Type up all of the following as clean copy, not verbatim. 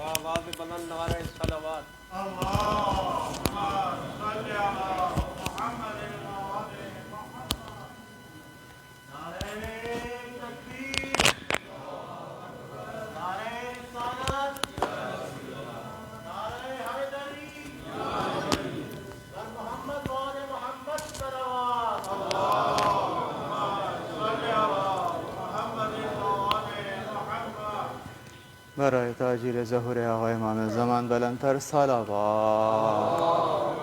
آواز بلند نعرہ صلوات اللهم صل على محمد وآل محمد. نعرہ تکبیر، نعرہ رسالت، نعرہ حیدری، بر محمد وآل محمد صلوات. اللهم صل على محمد وآل محمد. برای تاجیل ظهور آقا امام زمان بلندتر صلوات.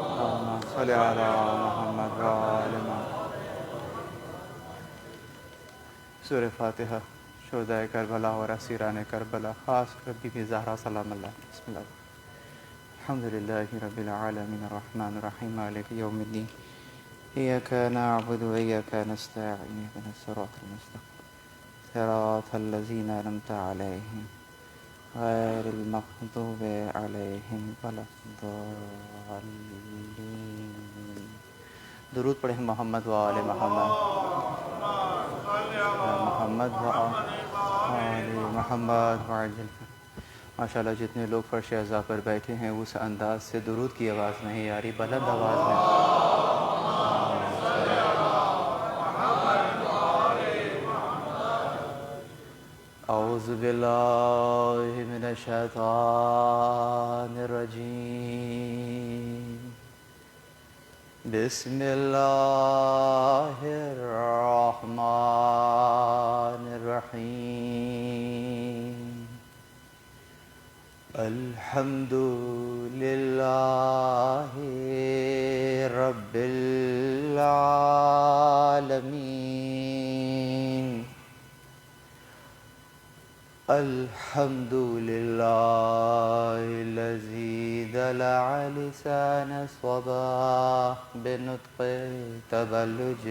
اللهم صل علی محمد و آل محمد. سورہ فاتحہ شہدائے کربلا اور اسیران کربلا، خاص کر بی بی زہرا سلام اللہ. بسم اللہ. الحمدللہ رب العالمین الرحمن الرحیم مالک یوم الدین ایاک نعبد و ایاک نستعین اهدنا الصراط المستقیم صراط الذین انعمت علیہم غیر المغضوب علیہم ولا الضالین. درود پڑھیں محمد و آل محمد، محمد و آل محمد وعجل. ماشاءاللہ جتنے لوگ فرش اعضاء پر بیٹھے ہیں اس انداز سے درود کی آواز نہیں آ رہی، بلند آواز میں. اعوذ باللہ من الشیطان الرجیم. بسم اللہ الرحمن الرحیم. الحمد للہ رب العالمین. الحمد للہ الذی دلع لسان الصباح بنطق تبلج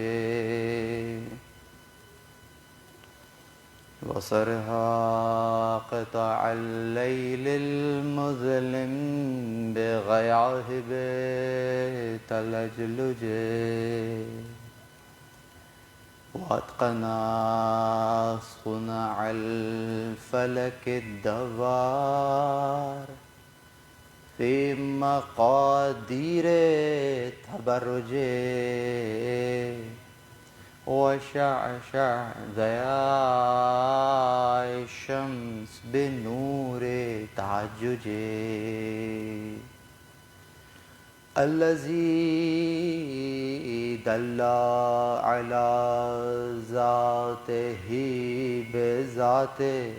وصرها قطع الليل المظلم بغياهب تلجلج واتقنا صنع الفلك الدوار في مقادير تبرج وشعشع ضياء الشمس بنور تعجج الذي دل على ذاته بذاته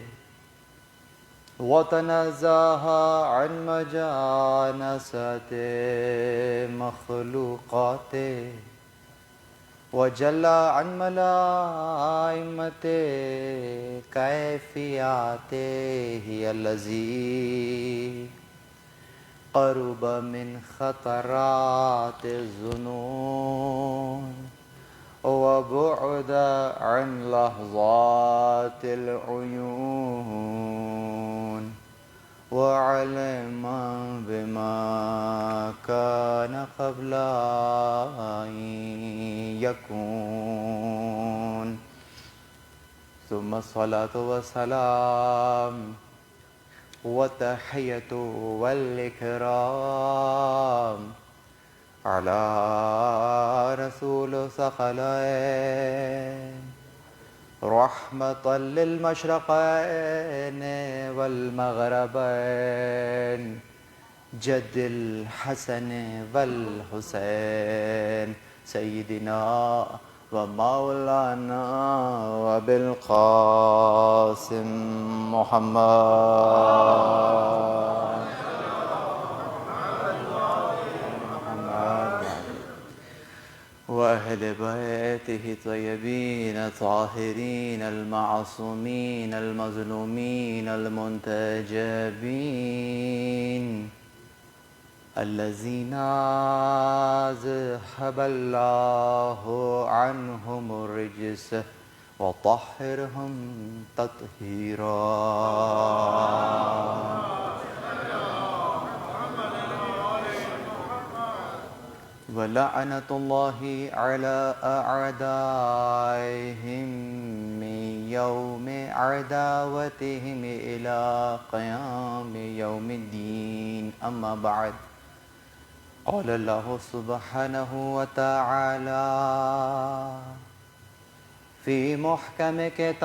وتنزه عن مجانسة مخلوقاته وجل عن ملائمة كيفياته الذي قرب من خطرات الظنون وبعد عن لحظات العيون وعلم بما كان قبل أن يكون. ثم الصلاة والسلام والتحية والإكرام على رسول ثقلين رحمة للمشرقين والمغربين جد الحسن والحسين سيدنا ومولانا وبالقاسم محمد وأهل بيته الطيبين الطاهرين المعصومين المظلومين المنتجبين الذين ذهب الله عنهم الرجس وطهرهم تطهيرا. ولعنة الله على أعدائهم من يوم عداوتهم إلى قيام يوم الدين أما بعد قال الله سبحانه وتعالى في محكم كتابه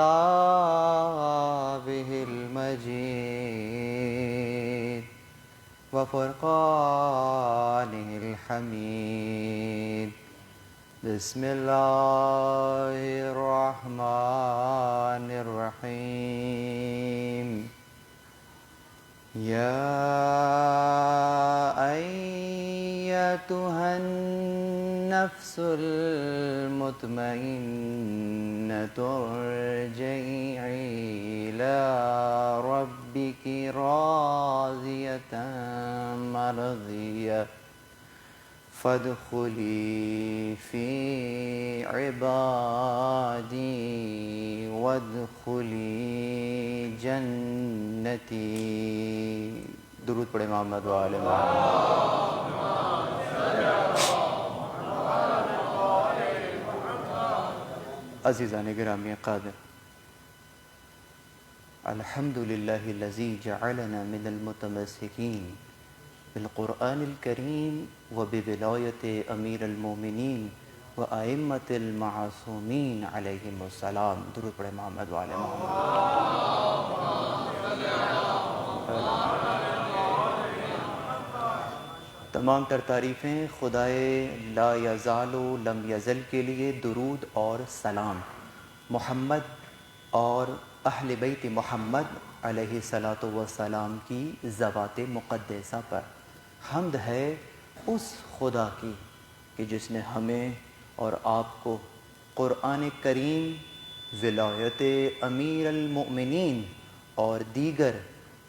المجيد وفرقانه الحميد بسم الله الرحمن الرحيم يا أيتها النفس المطمئنة ارجعي إلى ربك راضية مرضية فادخلی فی عبادی وادخلی جنتی. درود پڑھیں محمد و آل محمد. عزیزان گرامی قادر، الحمد للہ الذی جعلنا من المتمسکین بالقرآن الکریم وبولایت امیر المومنین وائمۃ المعصومین علیہم السلام. درود پڑھیں محمد و آل محمد. تمام تر تعریفیں خدائے لا یزال و لم یزل کے لیے، درود اور سلام محمد اور اہل بیت محمد علیہ الصلاۃ والسلام کی ذوات مقدسہ پر. حمد ہے اس خدا کی کہ جس نے ہمیں اور آپ کو قرآن کریم، ولایت امیر المؤمنین اور دیگر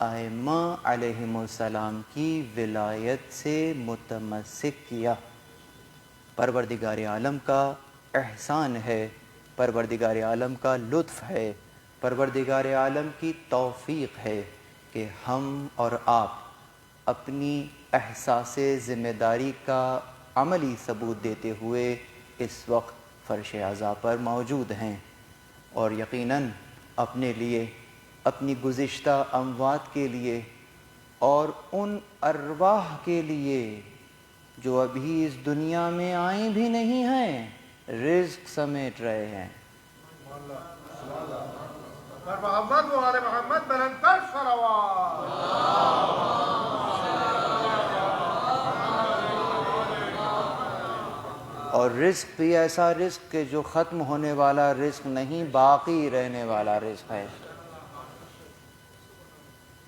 ائمہ علیہم السلام کی ولایت سے متمسک کیا. پروردگار عالم کا احسان ہے، پروردگار عالم کا لطف ہے، پروردگار عالم کی توفیق ہے کہ ہم اور آپ اپنی احساس ذمہ داری کا عملی ثبوت دیتے ہوئے اس وقت فرش عزا پر موجود ہیں، اور یقیناً اپنے لیے، اپنی گزشتہ اموات کے لیے اور ان ارواح کے لیے جو ابھی اس دنیا میں آئیں بھی نہیں ہیں، رزق سمیٹ رہے ہیں. محمد و آل محمد بلند تر صلوات. اور رزق بھی ایسا رزق کہ جو ختم ہونے والا رزق نہیں، باقی رہنے والا رزق ہے.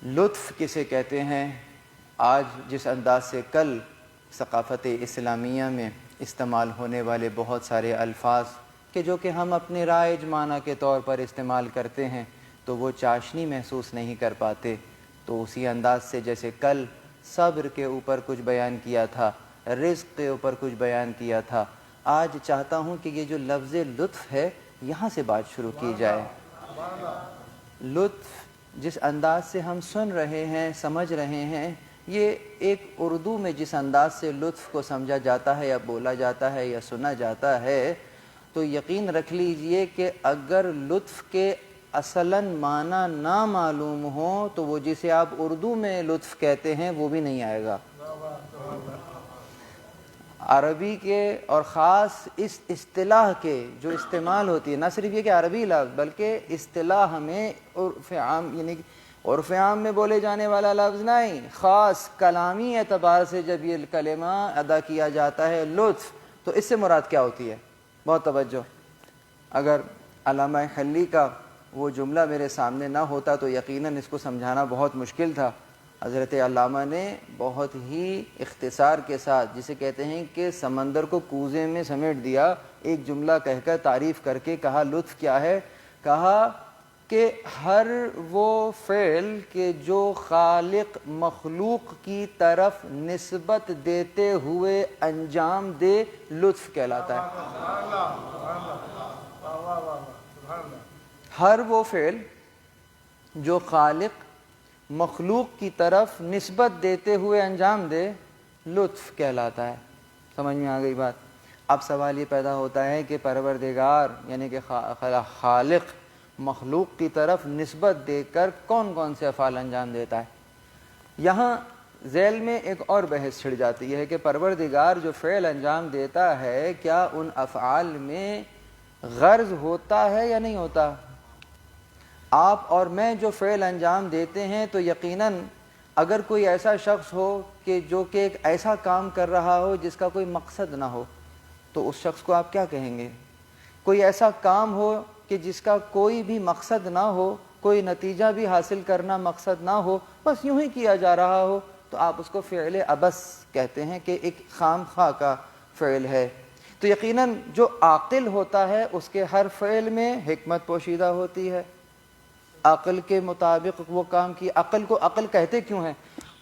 لطف کسے کہتے ہیں؟ آج جس انداز سے کل ثقافت اسلامیہ میں استعمال ہونے والے بہت سارے الفاظ کہ جو کہ ہم اپنے رائج معنی کے طور پر استعمال کرتے ہیں تو وہ چاشنی محسوس نہیں کر پاتے، تو اسی انداز سے جیسے کل صبر کے اوپر کچھ بیان کیا تھا، رزق کے اوپر کچھ بیان کیا تھا، آج چاہتا ہوں کہ یہ جو لفظ لطف ہے یہاں سے بات شروع کی جائے. لطف جس انداز سے ہم سن رہے ہیں، سمجھ رہے ہیں، یہ ایک اردو میں جس انداز سے لطف کو سمجھا جاتا ہے یا بولا جاتا ہے یا سنا جاتا ہے، تو یقین رکھ لیجئے کہ اگر لطف کے اصلاً معنی نہ معلوم ہو تو وہ جسے آپ اردو میں لطف کہتے ہیں وہ بھی نہیں آئے گا. عربی کے اور خاص اس اصطلاح کے جو استعمال ہوتی ہے، نہ صرف یہ کہ عربی لفظ بلکہ اصطلاح میں عرف عام، یعنی عرف عام میں بولے جانے والا لفظ نہیں، خاص کلامی اعتبار سے جب یہ کلمہ ادا کیا جاتا ہے لطف، تو اس سے مراد کیا ہوتی ہے؟ بہت توجہ. اگر علامہ حلی کا وہ جملہ میرے سامنے نہ ہوتا تو یقیناً اس کو سمجھانا بہت مشکل تھا. حضرت علامہ نے بہت ہی اختصار کے ساتھ، جسے کہتے ہیں کہ سمندر کو کوزے میں سمیٹ دیا، ایک جملہ کہہ کر تعریف کر کے کہا لطف کیا ہے؟ کہا کہ ہر وہ فعل کہ جو خالق مخلوق کی طرف نسبت دیتے ہوئے انجام دے لطف کہلاتا ہے. ہر وہ فعل جو خالق مخلوق کی طرف نسبت دیتے ہوئے انجام دے لطف کہلاتا ہے. سمجھ میں آ گئی بات؟ اب سوال یہ پیدا ہوتا ہے کہ پروردگار یعنی کہ خالق مخلوق کی طرف نسبت دے کر کون کون سے افعال انجام دیتا ہے. یہاں ذیل میں ایک اور بحث چھڑ جاتی ہے کہ پروردگار جو فعل انجام دیتا ہے کیا ان افعال میں غرض ہوتا ہے یا نہیں ہوتا؟ آپ اور میں جو فعل انجام دیتے ہیں تو یقیناً اگر کوئی ایسا شخص ہو کہ جو کہ ایک ایسا کام کر رہا ہو جس کا کوئی مقصد نہ ہو تو اس شخص کو آپ کیا کہیں گے؟ کوئی ایسا کام ہو کہ جس کا کوئی بھی مقصد نہ ہو، کوئی نتیجہ بھی حاصل کرنا مقصد نہ ہو، بس یوں ہی کیا جا رہا ہو، تو آپ اس کو فعل عبث کہتے ہیں کہ ایک خام خواہ کا فعل ہے. تو یقیناً جو عاقل ہوتا ہے اس کے ہر فعل میں حکمت پوشیدہ ہوتی ہے. عقل کے مطابق وہ کام کی. عقل کو عقل کہتے کیوں ہیں؟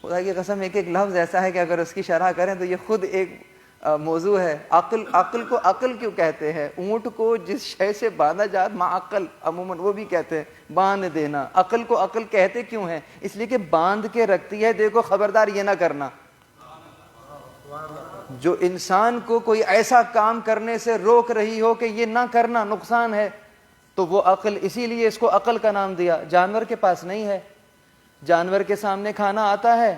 خدا کی قسم ایک ایک لفظ ایسا ہے کہ اگر اس کی شرح کریں تو یہ خود ایک موضوع ہے. عقل کو عقل کیوں کہتے ہیں؟ اونٹ کو جس شے سے باندھا جات معقل عموماً وہ بھی کہتے ہیں باندھ دینا. عقل کو عقل کہتے کیوں ہیں؟ اس لیے کہ باندھ کے رکھتی ہے. دیکھو خبردار یہ نہ کرنا. جو انسان کو کوئی ایسا کام کرنے سے روک رہی ہو کہ یہ نہ کرنا نقصان ہے تو وہ عقل، اسی لیے اس کو عقل کا نام دیا. جانور کے پاس نہیں ہے. جانور کے سامنے کھانا آتا ہے،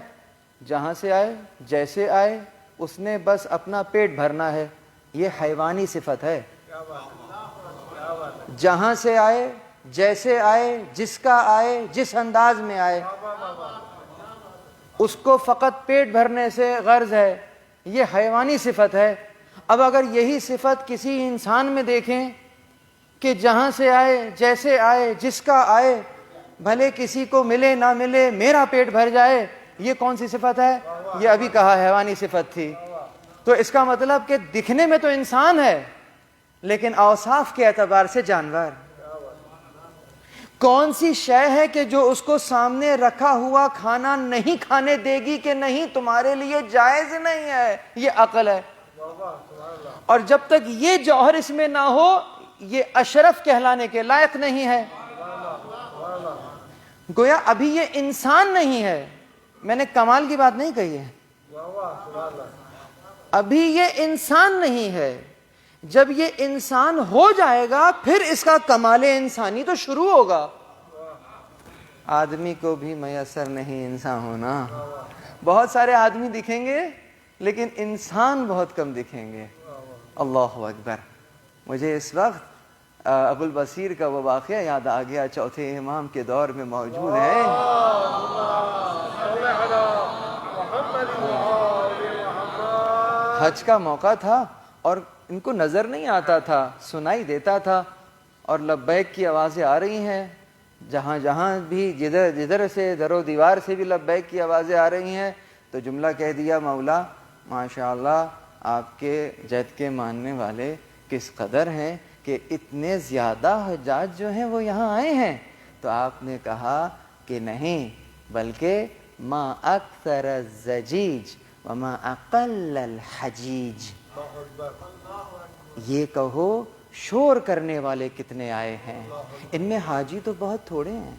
جہاں سے آئے جیسے آئے اس نے بس اپنا پیٹ بھرنا ہے. یہ حیوانی صفت ہے. جہاں سے آئے جیسے آئے جس کا آئے جس انداز میں آئے اس کو فقط پیٹ بھرنے سے غرض ہے. یہ حیوانی صفت ہے. اب اگر یہی صفت کسی انسان میں دیکھیں کہ جہاں سے آئے جیسے آئے جس کا آئے بھلے کسی کو ملے نہ ملے میرا پیٹ بھر جائے، یہ کون سی صفت ہے؟ یہ ابھی کہا حیوانی صفت تھی. تو اس کا مطلب کہ دکھنے میں تو انسان ہے لیکن اوصاف کے اعتبار سے جانور. کون سی شے ہے کہ جو اس کو سامنے رکھا ہوا کھانا نہیں کھانے دے گی کہ نہیں تمہارے لیے جائز نہیں ہے؟ یہ عقل ہے. اور جب تک یہ جوہر اس میں نہ ہو یہ اشرف کہلانے کے لائق نہیں ہے. گویا ابھی یہ انسان نہیں ہے. میں نے کمال کی بات نہیں کہی ہے. ابھی یہ انسان نہیں ہے. جب یہ انسان ہو جائے گا پھر اس کا کمال انسانی تو شروع ہوگا. آدمی کو بھی میسر نہیں انسان ہونا. بہت سارے آدمی دکھیں گے لیکن انسان بہت کم دکھیں گے. اللہ اکبر. مجھے اس وقت ابو البصیر کا وہ واقعہ یاد آ گیا. چوتھے امام کے دور میں موجود ہے. حج کا موقع تھا اور ان کو نظر نہیں آتا تھا، سنائی دیتا تھا اور لبیک کی آوازیں آ رہی ہیں. جہاں جہاں بھی جدھر سے در و دیوار سے بھی لبیک کی آوازیں آ رہی ہیں تو جملہ کہہ دیا مولا ماشاءاللہ آپ کے جد کے ماننے والے کس قدر ہیں کہ اتنے زیادہ حجاج جو ہیں وہ یہاں آئے ہیں. تو آپ نے کہا کہ نہیں بلکہ ما اکثر الزجیج وما اقل الحجیج. یہ کہو شور کرنے والے کتنے آئے ہیں، ان میں حاجی تو بہت تھوڑے ہیں.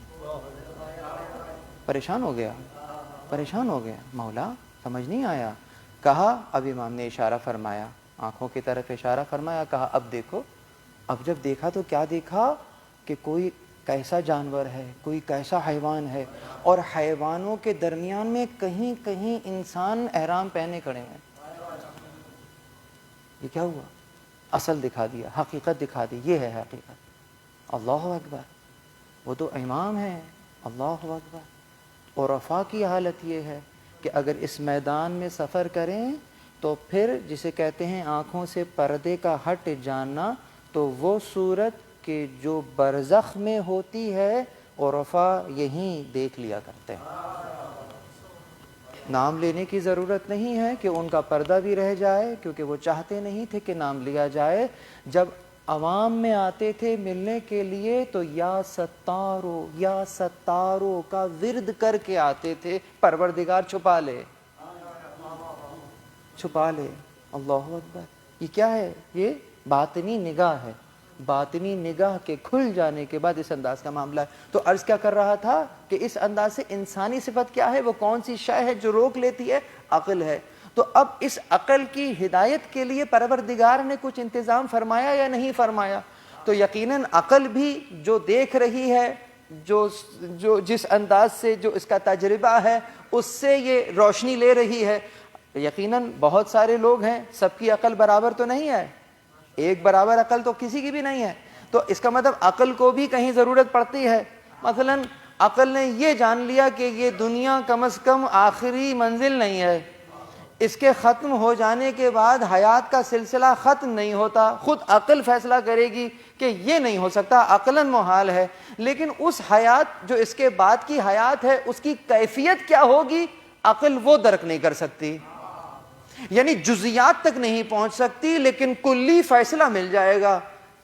پریشان ہو گیا مولا سمجھ نہیں آیا. کہا اب امام نے اشارہ فرمایا، آنکھوں کی طرف اشارہ فرمایا. کہا اب دیکھو. اب جب دیکھا تو کیا دیکھا کہ کوئی کیسا جانور ہے، کوئی کیسا حیوان ہے اور حیوانوں کے درمیان میں کہیں کہیں انسان احرام پہنے کھڑے ہیں. یہ کیا ہوا؟ اصل دکھا دیا، حقیقت دکھا دی. یہ ہے حقیقت. اللہ اکبر. وہ تو امام ہے. اللہ اکبر. عرفاء کی حالت یہ ہے کہ اگر اس میدان میں سفر کریں تو پھر جسے کہتے ہیں آنکھوں سے پردے کا ہٹ جانا، تو وہ صورت کہ جو برزخ میں ہوتی ہے عرفاء یہیں دیکھ لیا کرتے ہیں. نام لینے کی ضرورت نہیں ہے کہ ان کا پردہ بھی رہ جائے کیونکہ وہ چاہتے نہیں تھے کہ نام لیا جائے. جب عوام میں آتے تھے ملنے کے لیے تو یا ستارو کا ورد کر کے آتے تھے. پروردگار چھپا لے. اللہ اکبر. یہ کیا ہے؟ یہ باطنی نگاہ ہے. باطنی نگاہ کے کھل جانے کے بعد اس انداز کا معاملہ ہے. تو عرض کیا کر رہا تھا کہ اس انداز سے انسانی صفت کیا ہے؟ وہ کون سی شے ہے جو روک لیتی ہے؟ عقل ہے. تو اب اس عقل کی ہدایت کے لیے پروردگار نے کچھ انتظام فرمایا یا نہیں فرمایا؟ تو یقیناً عقل بھی جو دیکھ رہی ہے، جو جس انداز سے جو اس کا تجربہ ہے اس سے یہ روشنی لے رہی ہے. یقیناً بہت سارے لوگ ہیں، سب کی عقل برابر تو نہیں ہے، ایک برابر عقل تو کسی کی بھی نہیں ہے. تو اس کا مطلب عقل کو بھی کہیں ضرورت پڑتی ہے. مثلا عقل نے یہ جان لیا کہ یہ دنیا کم از کم آخری منزل نہیں ہے، اس کے ختم ہو جانے کے بعد حیات کا سلسلہ ختم نہیں ہوتا. خود عقل فیصلہ کرے گی کہ یہ نہیں ہو سکتا، عقلاً محال ہے. لیکن اس حیات جو اس کے بعد کی حیات ہے اس کی کیفیت کیا ہوگی، عقل وہ درک نہیں کر سکتی. یعنی جزیات تک نہیں پہنچ سکتی لیکن کلی فیصلہ مل جائے گا.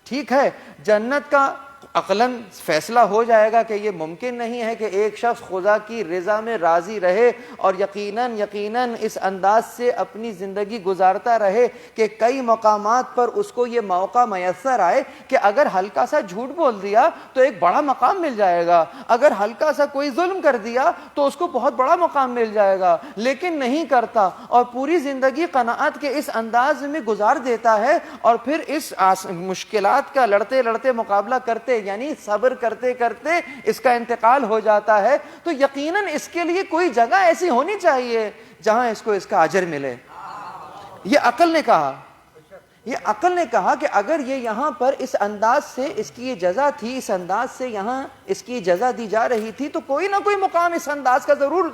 ٹھیک ہے، جنت کا عقلاً فیصلہ ہو جائے گا کہ یہ ممکن نہیں ہے کہ ایک شخص خدا کی رضا میں راضی رہے اور یقیناً اس انداز سے اپنی زندگی گزارتا رہے کہ کئی مقامات پر اس کو یہ موقع میسر آئے کہ اگر ہلکا سا جھوٹ بول دیا تو ایک بڑا مقام مل جائے گا، اگر ہلکا سا کوئی ظلم کر دیا تو اس کو بہت بڑا مقام مل جائے گا. لیکن نہیں کرتا اور پوری زندگی قناعت کے اس انداز میں گزار دیتا ہے اور پھر اس مشکلات کا لڑتے لڑتے مقابلہ کرتے یعنی صبر کرتے کرتے اس کا انتقال ہو جاتا ہے. تو یقیناً اس کے لیے کوئی جگہ ایسی ہونی چاہیے جہاں اس کو اس کا اجر ملے. یہ عقل نے کہا، یہ عقل نے کہا کہ اگر یہ یہاں پر اس انداز سے اس کی یہ جزا تھی، اس انداز سے یہاں اس کی جزا دی جا رہی تھی تو کوئی نہ کوئی مقام اس انداز کا ضرور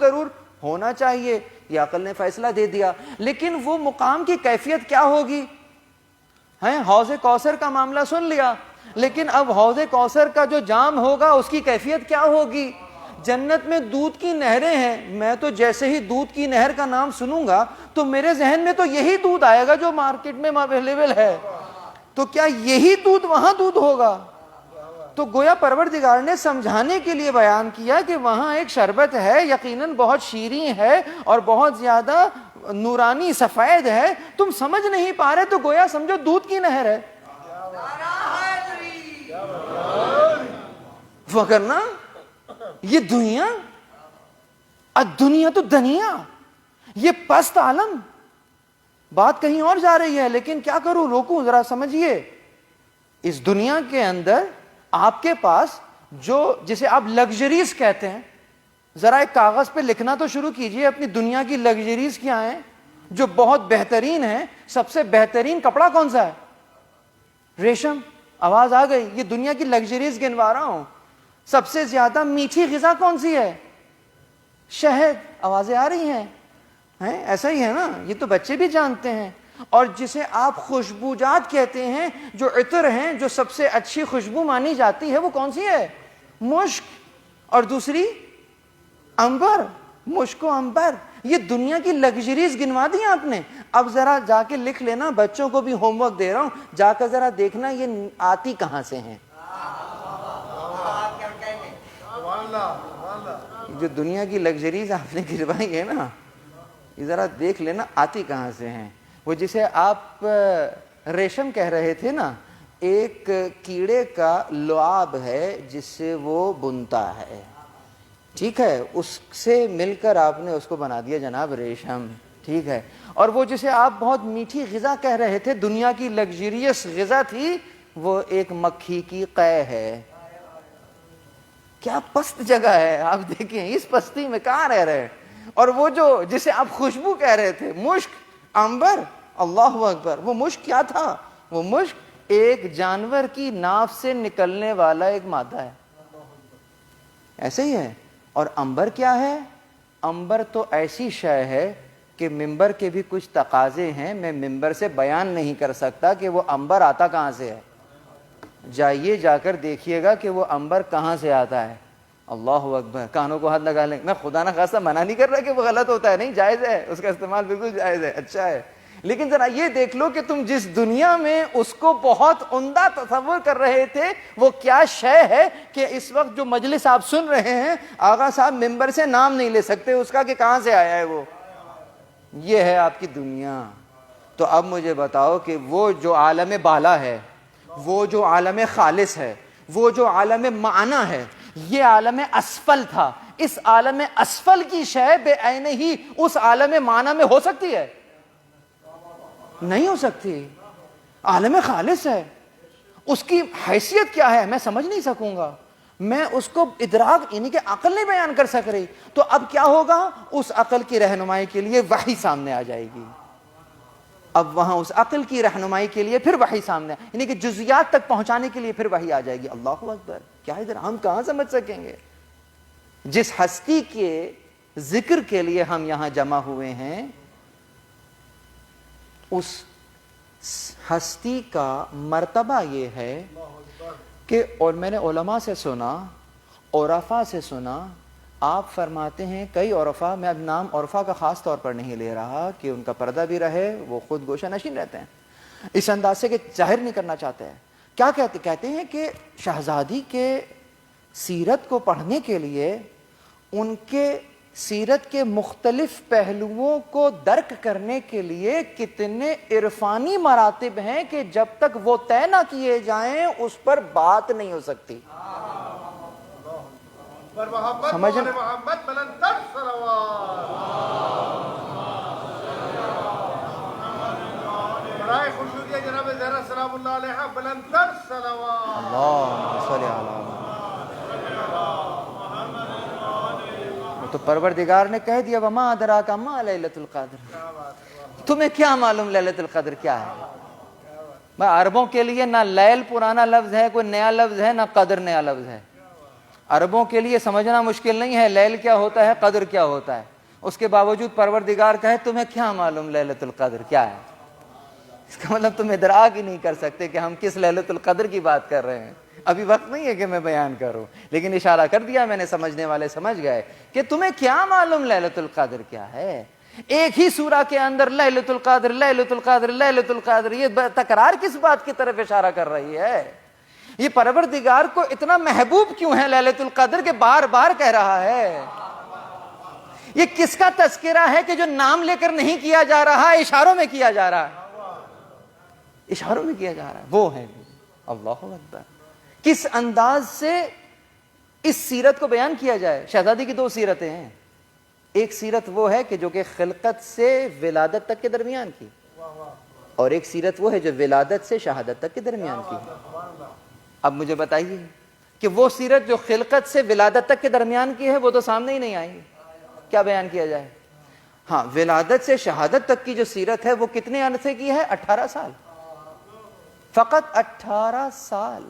ہونا چاہیے. یہ عقل نے فیصلہ دے دیا. لیکن وہ مقام کی کیفیت کیا ہوگی؟ حوض کوثر کا معاملہ سن لیا، لیکن اب حوض کوثر کا جو جام ہوگا اس کی کیفیت کیا ہوگی؟ جنت میں دودھ کی نہریں ہیں، میں تو جیسے ہی دودھ کی نہر کا نام سنوں گا تو میرے ذہن میں تو یہی دودھ آئے گا جو مارکیٹ میں اویلیبل ہے. تو کیا یہی دودھ وہاں دودھ ہوگا؟ تو گویا پروردگار نے سمجھانے کے لیے بیان کیا کہ وہاں ایک شربت ہے، یقیناً بہت شیریں ہے اور بہت زیادہ نورانی سفید ہے، تم سمجھ نہیں پا رہے تو گویا سمجھو دودھ کی نہر ہے. وگرنہ یہ دنیا تو دنیا، یہ پست عالم. بات کہیں اور جا رہی ہے لیکن کیا کروں، روکوں ذرا سمجھیے. اس دنیا کے اندر آپ کے پاس جو جسے آپ لگژریز کہتے ہیں، ذرا ایک کاغذ پہ لکھنا تو شروع کیجئے اپنی دنیا کی لگژریز کیا ہیں جو بہت بہترین ہیں. سب سے بہترین کپڑا کون سا ہے؟ ریشم. آواز آ گئی، یہ دنیا کی لگژریز گنوا رہا ہوں. سب سے زیادہ میٹھی غذا کون سی ہے؟ شہد. آوازیں آ رہی ہیں؟ ایسا ہی ہے نا، یہ تو بچے بھی جانتے ہیں. اور جسے آپ خوشبوجات کہتے ہیں، جو عطر ہیں، جو سب سے اچھی خوشبو مانی جاتی ہے، وہ کون سی ہے؟ مشک. اور دوسری عنبر. مشک و عنبر. یہ دنیا کی لگژریز گنوا دی آپ نے. اب ذرا جا کے لکھ لینا، بچوں کو بھی ہوم ورک دے رہا ہوں، جا کر ذرا دیکھنا یہ آتی کہاں سے ہیں. جو دنیا کی لگژریز آپ نے گروائی ہے نا، یہ ذرا دیکھ لینا آتی کہاں سے ہیں. وہ جسے آپ ریشم کہہ رہے تھے نا، ایک کیڑے کا لعاب ہے جس سے وہ بنتا ہے. ٹھیک ہے، اس سے مل کر آپ نے اس کو بنا دیا جناب ریشم. ٹھیک ہے. اور وہ جسے آپ بہت میٹھی غذا کہہ رہے تھے، دنیا کی لگژریس غذا تھی، وہ ایک مکھی کی قے ہے. کیا پست جگہ ہے، آپ دیکھیں اس پستی میں کہاں رہ رہے ہیں. اور وہ جو جسے آپ خوشبو کہہ رہے تھے، مشک، عنبر، اللہ اکبر. وہ مشک کیا تھا؟ وہ مشک ایک جانور کی ناف سے نکلنے والا ایک مادہ ہے. ایسے ہی ہے. اور عنبر کیا ہے؟ عنبر تو ایسی شے ہے کہ منبر کے بھی کچھ تقاضے ہیں، میں منبر سے بیان نہیں کر سکتا کہ وہ عنبر آتا کہاں سے ہے. جائیے، جا کر دیکھیے گا کہ وہ عنبر کہاں سے آتا ہے. اللہ اکبر. کانوں کو ہاتھ لگا لیں. میں خدا نہ خواستہ منع نہیں کر رہا کہ وہ غلط ہوتا ہے، نہیں، جائز ہے، اس کا استعمال بالکل جائز ہے، اچھا ہے. لیکن ذرا یہ دیکھ لو کہ تم جس دنیا میں اس کو بہت عمدہ تصور کر رہے تھے، وہ کیا شے ہے کہ اس وقت جو مجلس آپ سن رہے ہیں، آغا صاحب منبر سے نام نہیں لے سکتے اس کا کہ کہاں سے آیا ہے وہ. یہ ہے آپ کی دنیا. تو اب مجھے بتاؤ کہ وہ جو عالم بالا ہے، وہ جو عالم خالص ہے، وہ جو عالم معنی ہے، یہ عالم اسفل تھا. اس عالم اسفل کی شے بے عین ہی اس عالم معنی میں ہو سکتی ہے؟ نہیں ہو سکتی. عالم خالص ہے. اس کی حیثیت کیا ہے میں سمجھ نہیں سکوں گا، میں اس کو ادراک یعنی کہ عقل نہیں بیان کر سک رہی، تو اب کیا ہوگا؟ اس عقل کی رہنمائی کے لیے وحی سامنے آ جائے گی، اب وہاں اس عقل کی رہنمائی کے لیے پھر وحی سامنے، یعنی کہ جزیات تک پہنچانے کے لیے پھر وحی آ جائے گی۔ اللہ اکبر! کیا ادھر ہم کہاں سمجھ سکیں گے؟ جس ہستی کے ذکر کے لیے ہم یہاں جمع ہوئے ہیں، اس ہستی کا مرتبہ یہ ہے کہ، اور میں نے علماء سے سنا، عرفاء سے سنا، آپ فرماتے ہیں کئی عرفاء، میں اب نام عرفاء کا خاص طور پر نہیں لے رہا کہ ان کا پردہ بھی رہے، وہ خود گوشہ نشین رہتے ہیں اس انداز سے کہ ظاہر نہیں کرنا چاہتے ہیں، کیا کہتے ہیں کہ شہزادی کے سیرت کو پڑھنے کے لیے، ان کے سیرت کے مختلف پہلوؤں کو درک کرنے کے لیے کتنے عرفانی مراتب ہیں کہ جب تک وہ طے نہ کیے جائیں اس پر بات نہیں ہو سکتی۔ سمجھ محمد بلندر صلوات، برائے خوشنودی جناب زہرا سلام اللہ علیہ بلندر صلوات۔ اللہم صلی علی تو پروردگار نے کہہ دیا وما ادراک ما لیلۃ القدر، تمہیں کیا معلوم لیلۃ القدر کیا ہے؟ عربوں کے لیے نہ لیل پرانا لفظ ہے، کوئی نیا لفظ ہے، نہ قدر نیا لفظ ہے۔ عربوں کے لیے سمجھنا مشکل نہیں ہے لیل کیا ہوتا ہے، قدر کیا ہوتا ہے، اس کے باوجود پروردگار کہے تمہیں کیا معلوم لیلۃ القدر کیا ہے، اس کا مطلب تم ادراک ہی نہیں کر سکتے کہ ہم کس لیلۃ القدر کی بات کر رہے ہیں۔ ابھی وقت نہیں ہے کہ میں بیان کروں، لیکن اشارہ کر دیا میں نے، سمجھنے والے سمجھ گئے کہ تمہیں کیا معلوم لیلۃ القدر کیا ہے۔ ایک ہی سورہ کے اندر لیلۃ القدر لیلۃ القدر لیلۃ القدر، یہ تکرار کس بات کی طرف اشارہ کر رہی ہے؟ یہ پروردگار کو اتنا محبوب کیوں ہے لیلۃ القدر کہ بار بار کہہ رہا ہے؟ یہ کس کا تذکرہ ہے کہ جو نام لے کر نہیں کیا جا رہا، اشاروں میں کیا جا رہا ہے، اشاروں میں کیا جا رہا ہے، وہ ہے اللہ اکبر۔ کس انداز سے اس سیرت کو بیان کیا جائے؟ شہزادی کی دو سیرتیں ہیں، ایک سیرت وہ ہے کہ جو کہ خلقت سے ولادت تک کے درمیان کی، اور ایک سیرت وہ ہے جو ولادت سے شہادت تک کے درمیان کی۔ اب مجھے بتائیے کہ وہ سیرت جو خلقت سے ولادت تک کے درمیان کی ہے وہ تو سامنے ہی نہیں آئی، کیا بیان کیا جائے؟ ہاں، ولادت سے شہادت تک کی جو سیرت ہے وہ کتنے عرصے کی ہے؟ 18 سال، فقط 18 سال۔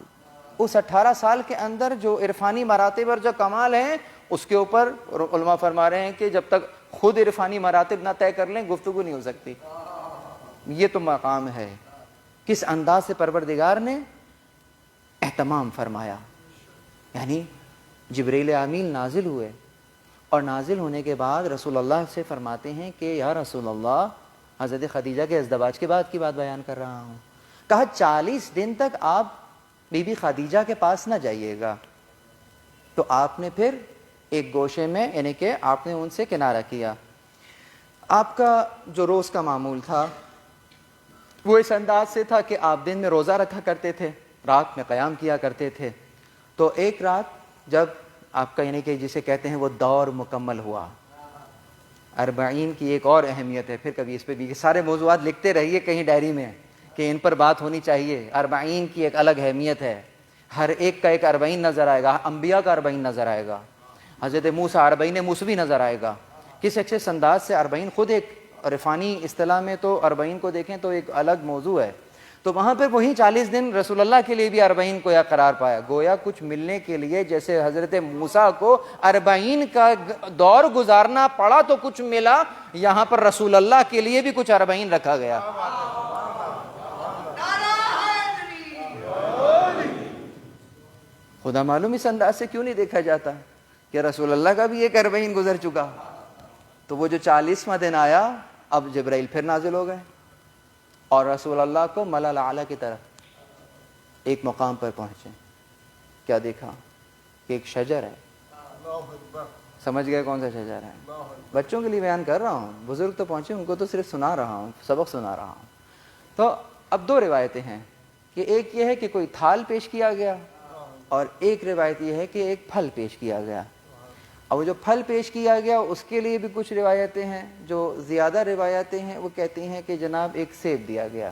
اس 18 سال کے اندر جو عرفانی مراتب اور جو کمال ہیں اس کے اوپر علماء فرما رہے ہیں کہ جب تک خود عرفانی مراتب نہ طے کر لیں گفتگو نہیں ہو سکتی۔ یہ تو مقام ہے، کس انداز سے پروردگار نے اہتمام فرمایا، یعنی جبریل امین نازل ہوئے، اور نازل ہونے کے بعد رسول اللہ سے فرماتے ہیں کہ یا رسول اللہ، حضرت خدیجہ کے ازدواج کے بعد کی بات بیان کر رہا ہوں، کہا 40 دن تک آپ بی بی خدیجہ کے پاس نہ جائیے گا۔ تو آپ نے پھر ایک گوشے میں، یعنی کہ آپ نے ان سے کنارہ کیا۔ آپ کا جو روز کا معمول تھا وہ اس انداز سے تھا کہ آپ دن میں روزہ رکھا کرتے تھے، رات میں قیام کیا کرتے تھے۔ تو ایک رات جب آپ کا، یعنی کہ جسے کہتے ہیں وہ دور مکمل ہوا، 40 کی ایک اور اہمیت ہے، پھر کبھی اس پہ بھی سارے موضوعات لکھتے رہیے کہیں ڈائری میں کہ ان پر بات ہونی چاہیے۔ 40 کی ایک الگ اہمیت ہے، ہر ایک کا ایک 40 نظر آئے گا، انبیاء کا 40 نظر آئے گا، حضرت موسیٰ 40 موسوی نظر آئے گا، کس ایک انداز سے 40 خود ایک عرفانی اصطلاح میں تو 40 کو دیکھیں تو ایک الگ موضوع ہے۔ تو وہاں پر وہی 40 دن رسول اللہ کے لیے بھی 40 کو یا قرار پایا، گویا کچھ ملنے کے لیے جیسے حضرت موسیٰ کو 40 کا دور گزارنا پڑا تو کچھ ملا، یہاں پر رسول اللہ کے لیے بھی کچھ 40 رکھا گیا۔ خدا معلوم اس انداز سے کیوں نہیں دیکھا جاتا کہ رسول اللہ کا بھی ایک 40 گزر چکا۔ تو وہ جو 40واں دن آیا، اب جبرائیل پھر نازل ہو گئے اور رسول اللہ کو ملا الاعلیٰ کی طرف ایک مقام پر پہنچے۔ کیا دیکھا کہ ایک شجر ہے، سمجھ گئے کون سا شجر ہے؟ بچوں کے لیے بیان کر رہا ہوں، بزرگ تو پہنچے ان کو تو صرف سنا رہا ہوں، سبق سنا رہا ہوں۔ تو اب دو روایتیں ہیں کہ ایک یہ ہے کہ کوئی تھال پیش کیا گیا، اور ایک روایت یہ ہے کہ ایک پھل پیش کیا گیا۔ اور وہ جو پھل پیش کیا گیا اس کے لیے بھی کچھ روایتیں ہیں، جو زیادہ روایتیں ہیں وہ کہتی ہیں کہ جناب ایک سیب دیا گیا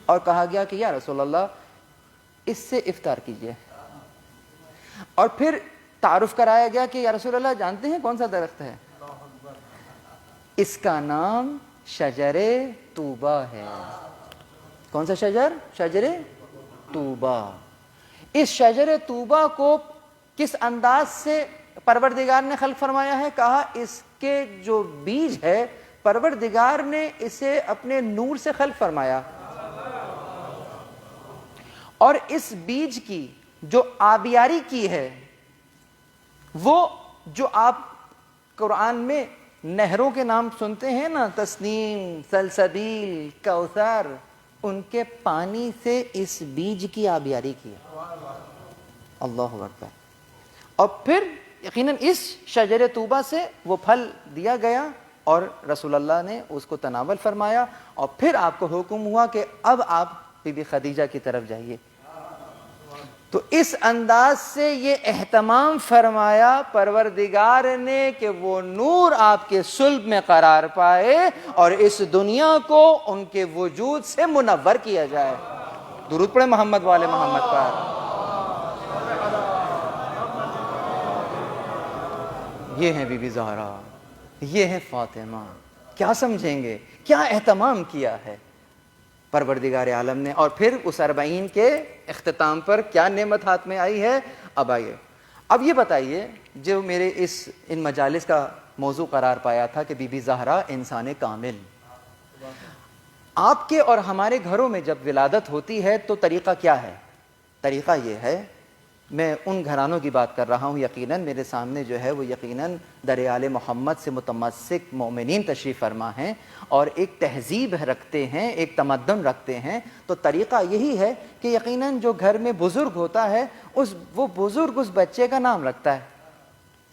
اور کہا گیا کہ یا رسول اللہ اس سے افطار کیجئے. اور پھر تعارف کرایا گیا کہ یا رسول اللہ جانتے ہیں کون سا درخت ہے؟ اس کا نام شجر طوبہ ہے. کون سا شجر؟ شجر طوبہ. اس شجر طوبہ کو کس انداز سے پروردگار نے خلق فرمایا ہے؟ کہا اس کے جو بیج ہے پروردگار نے اسے اپنے نور سے خلق فرمایا، اور اس بیج کی جو آبیاری کی ہے وہ جو آپ قرآن میں نہروں کے نام سنتے ہیں نا، تسنیم، سلسبیل، کوثر، ان کے پانی سے اس بیج کی آبیاری کی ہے. اللہ اکبر. اور پھر یقیناً اس شجر طوبہ سے وہ پھل دیا گیا اور رسول اللہ نے اس کو تناول فرمایا، اور پھر آپ کو حکم ہوا کہ اب آپ بی بی خدیجہ کی طرف جائیے. تو اس انداز سے یہ اہتمام فرمایا پروردگار نے کہ وہ نور آپ کے صلب میں قرار پائے اور اس دنیا کو ان کے وجود سے منور کیا جائے. درود پڑھے محمد والے محمد پر. یہ ہیں بی بی زہرا، یہ ہے فاطمہ. کیا سمجھیں گے کیا اہتمام کیا ہے پروردگار عالم نے. اور پھر اس 40 کے اختتام پر کیا نعمت ہاتھ میں آئی ہے. اب آئیے، اب یہ بتائیے، جو میرے ان مجالس کا موضوع قرار پایا تھا کہ بی بی زہرا انسان کامل. آپ کے اور ہمارے گھروں میں جب ولادت ہوتی ہے تو طریقہ کیا ہے؟ طریقہ یہ ہے، میں ان گھرانوں کی بات کر رہا ہوں، یقیناً میرے سامنے جو ہے وہ یقیناً درآل محمد سے متمسک مومنین تشریف فرما ہیں اور ایک تہذیب رکھتے ہیں، ایک تمدن رکھتے ہیں. تو طریقہ یہی ہے کہ یقیناً جو گھر میں بزرگ ہوتا ہے وہ بزرگ اس بچے کا نام رکھتا ہے.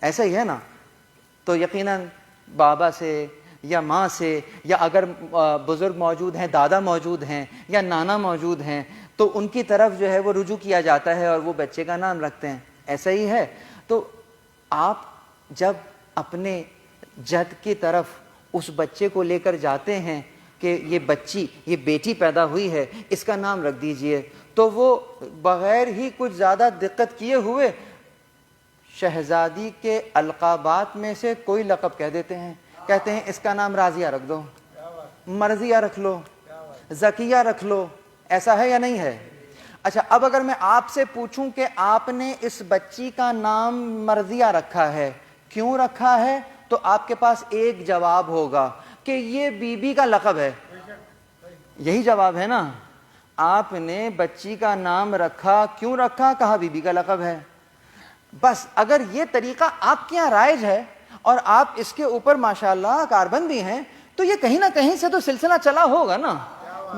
ایسا ہی ہے نا؟ تو یقیناً بابا سے یا ماں سے، یا اگر بزرگ موجود ہیں، دادا موجود ہیں یا نانا موجود ہیں، تو ان کی طرف جو ہے وہ رجوع کیا جاتا ہے اور وہ بچے کا نام رکھتے ہیں. ایسا ہی ہے. تو آپ جب اپنے جد کی طرف اس بچے کو لے کر جاتے ہیں کہ یہ بچی، یہ بیٹی پیدا ہوئی ہے، اس کا نام رکھ دیجئے، تو وہ بغیر ہی کچھ زیادہ دقت کیے ہوئے شہزادی کے القابات میں سے کوئی لقب کہہ دیتے ہیں. کہتے ہیں اس کا نام راضیہ رکھ دو، مرضیہ رکھ لو، زکیہ رکھ لو. ایسا ہے یا نہیں ہے؟ اچھا، اب اگر میں آپ سے پوچھوں کہ آپ نے اس بچی کا نام مرضیہ رکھا ہے، کیوں رکھا ہے، تو آپ کے پاس ایک جواب ہوگا کہ یہ بی بی کا لقب ہے. یہی جواب ہے نا. آپ نے بچی کا نام رکھا، کیوں رکھا؟ کہا بی بی کا لقب ہے. بس اگر یہ طریقہ آپ کے یہاں رائج ہے اور آپ اس کے اوپر ماشاءاللہ کاربند بھی ہیں، تو یہ کہیں نہ کہیں سے تو سلسلہ چلا ہوگا نا.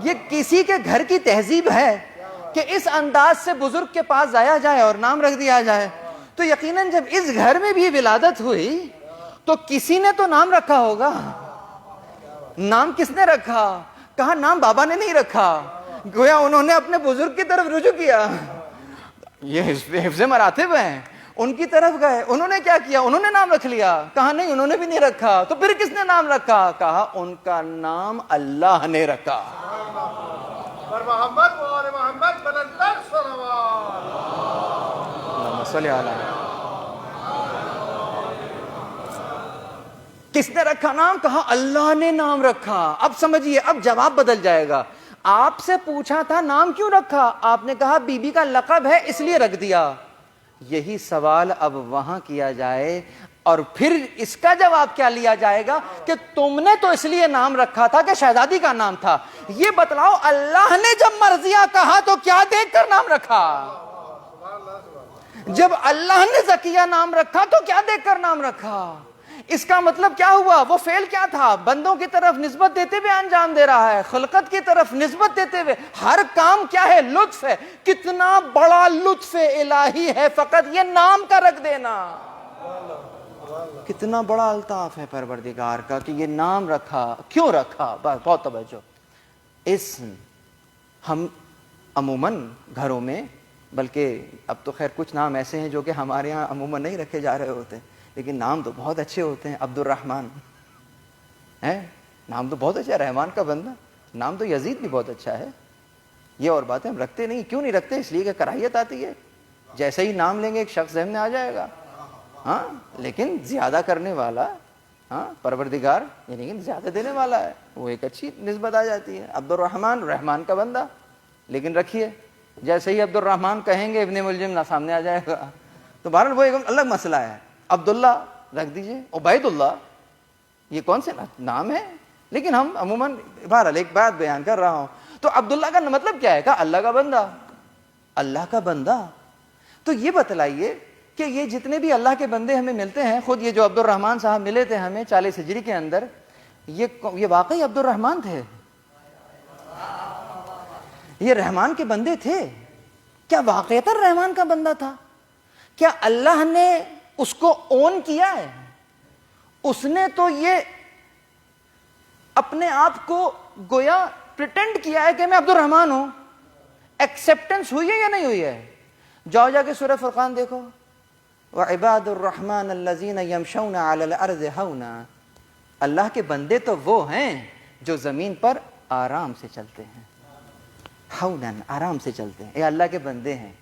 یہ کسی کے گھر کی تہذیب ہے کہ اس انداز سے بزرگ کے پاس جایا جائے اور نام رکھ دیا جائے. تو یقیناً جب اس گھر میں بھی ولادت ہوئی تو کسی نے تو نام رکھا ہوگا. نام کس نے رکھا؟ کہا نام بابا نے نہیں رکھا، گویا انہوں نے اپنے بزرگ کی طرف رجوع کیا. یہ حفظ مراتب ہیں. ان کی طرف گئے، انہوں نے کیا کیا؟ انہوں نے نام رکھ لیا. کہا نہیں، انہوں نے بھی نہیں رکھا. تو پھر کس نے نام رکھا؟ کہا ان کا نام اللہ نے رکھا. پر محمد و آل محمد بلندر صلوات. اللہم صلی علی. کس نے رکھا نام؟ کہا اللہ نے نام رکھا. اب سمجھیے، اب جواب بدل جائے گا. آپ سے پوچھا تھا نام کیوں رکھا، آپ نے کہا بی بی کا لقب ہے اس لیے رکھ دیا. یہی سوال اب وہاں کیا جائے اور پھر اس کا جواب کیا لیا جائے گا کہ تم نے تو اس لیے نام رکھا تھا کہ شہزادی کا نام تھا. یہ بتلاؤ اللہ نے جب مرضیہ کہا تو کیا دیکھ کر نام رکھا؟ جب اللہ نے زکیہ نام رکھا تو کیا دیکھ کر نام رکھا؟ اس کا مطلب کیا ہوا؟ وہ فعل کیا تھا؟ بندوں کی طرف نسبت دیتے ہوئے انجام دے رہا ہے، خلقت کی طرف نسبت دیتے ہوئے. ہر کام کیا ہے؟ لطف ہے. کتنا بڑا لطف الہی ہے فقط یہ نام کا رکھ دینا. کتنا بڑا الطاف ہے پروردگار کا کہ یہ نام رکھا. کیوں رکھا؟ بہت توجہ. اسم ہم عموماً گھروں میں، بلکہ اب تو خیر کچھ نام ایسے ہیں جو کہ ہمارے ہاں عموماً نہیں رکھے جا رہے ہوتے، لیکن نام تو بہت اچھے ہوتے ہیں. عبد الرحمن ہے نام تو بہت اچھا ہے، رحمان کا بندہ. نام تو یزید بھی بہت اچھا ہے. یہ اور بات ہے، ہم رکھتے نہیں. کیوں نہیں رکھتے؟ اس لیے کہ کراہیت آتی ہے. جیسے ہی نام لیں گے ایک شخص ذہن میں آ جائے گا. ہاں لیکن زیادہ کرنے والا پروردگار یعنی کہ زیادہ دینے والا ہے، وہ ایک اچھی نسبت آ جاتی ہے. عبد الرحمن، رحمان کا بندہ. لیکن رکھیے جیسے ہی عبد الرحمن کہیں گے ابن ملجم نہ سامنے آ جائے گا. تو بہرحال وہ ایک الگ مسئلہ ہے. عبداللہ رکھ دیجئے، عبید اللہ، یہ کون سے نام ہے؟ لیکن ہم عموماً بہرحال ایک بات بیان کر رہا ہوں. تو عبداللہ کا مطلب کیا ہے؟ کہا اللہ کا بندہ. اللہ کا بندہ. تو یہ بتلائیے کہ یہ جتنے بھی اللہ کے بندے ہمیں ملتے ہیں، خود یہ جو عبد الرحمن صاحب ملے تھے ہمیں 40 ہجری کے اندر، یہ واقعی عبد الرحمن تھے؟ یہ رحمان کے بندے تھے؟ کیا واقعتاً رحمان کا بندہ تھا؟ کیا اللہ نے اس کو اون کیا ہے؟ اس نے تو یہ اپنے آپ کو گویا پریٹینڈ کیا ہے کہ میں عبد الرحمن ہوں. ایکسپٹنس ہوئی ہے یا نہیں ہوئی ہے؟ جاؤ جا کے سورہ فرقان دیکھو. وَعِبَادُ الرَّحْمَنَ الَّذِينَ يَمْشَوْنَ عَلَى الْأَرْضِ هَوْنًا. اللہ کے بندے تو وہ ہیں جو زمین پر آرام سے چلتے ہیں. ہونن، آرام سے چلتے ہیں. یہ اللہ کے بندے ہیں،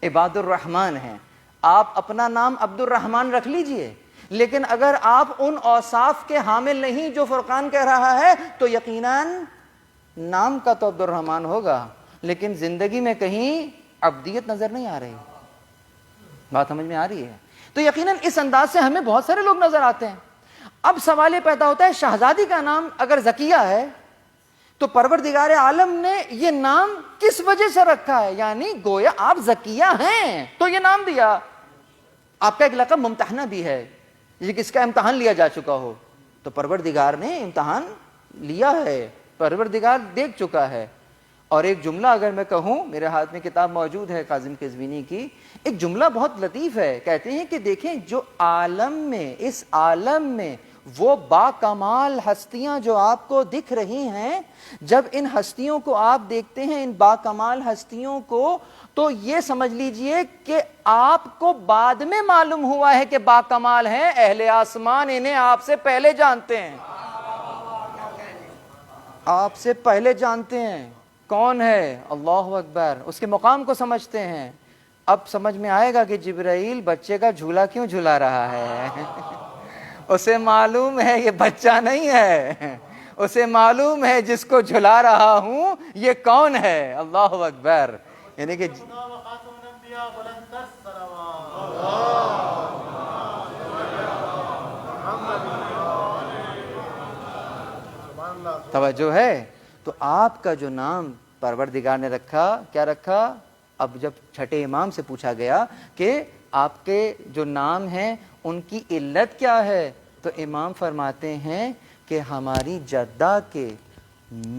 عباد الرحمن ہیں. آپ اپنا نام عبد الرحمن رکھ لیجئے، لیکن اگر آپ ان اوصاف کے حامل نہیں جو فرقان کہہ رہا ہے تو یقیناً نام کا تو عبد الرحمن ہوگا، لیکن زندگی میں کہیں عبدیت نظر نہیں آ رہی. بات سمجھ میں آ رہی ہے؟ تو یقیناً اس انداز سے ہمیں بہت سارے لوگ نظر آتے ہیں. اب سوال یہ پیدا ہوتا ہے، شہزادی کا نام اگر زکیہ ہے تو پروردگار عالم نے یہ نام کس وجہ سے رکھا ہے؟ یعنی گویا آپ زکیہ ہیں تو یہ نام دیا. آپ کا ایک لقب ممتحنہ بھی ہے، یہ کس کا امتحان لیا جا چکا ہو، تو پروردگار نے امتحان لیا ہے، پروردگار دیکھ چکا ہے. اور ایک جملہ اگر میں کہوں، میرے ہاتھ میں کتاب موجود ہے کاظم قزوینی کی، ایک جملہ بہت لطیف ہے. کہتے ہیں کہ دیکھیں جو عالم میں، اس عالم میں وہ با کمال ہستیاں جو آپ کو دکھ رہی ہیں، جب ان ہستیوں کو آپ دیکھتے ہیں، ان با کمال ہستیوں کو، تو یہ سمجھ لیجئے کہ آپ کو بعد میں معلوم ہوا ہے کہ با کمال ہیں. اہل آسمان انہیں آپ سے پہلے جانتے ہیں، آپ سے پہلے جانتے ہیں. کون ہے؟ اللہ اکبر. اس کے مقام کو سمجھتے ہیں. اب سمجھ میں آئے گا کہ جبرائیل بچے کا جھولا کیوں جھلا رہا ہے. اسے معلوم ہے یہ بچہ نہیں ہے، اسے معلوم ہے جس کو جھلا رہا ہوں یہ کون ہے. اللہ اکبر. یعنی کہ توجہ ہے. تو آپ کا جو نام پروردگار نے رکھا، کیا رکھا؟ اب جب چھٹے امام سے پوچھا گیا کہ آپ کے جو نام ہیں ان کی علت کیا ہے، تو امام فرماتے ہیں کہ ہماری جدہ کے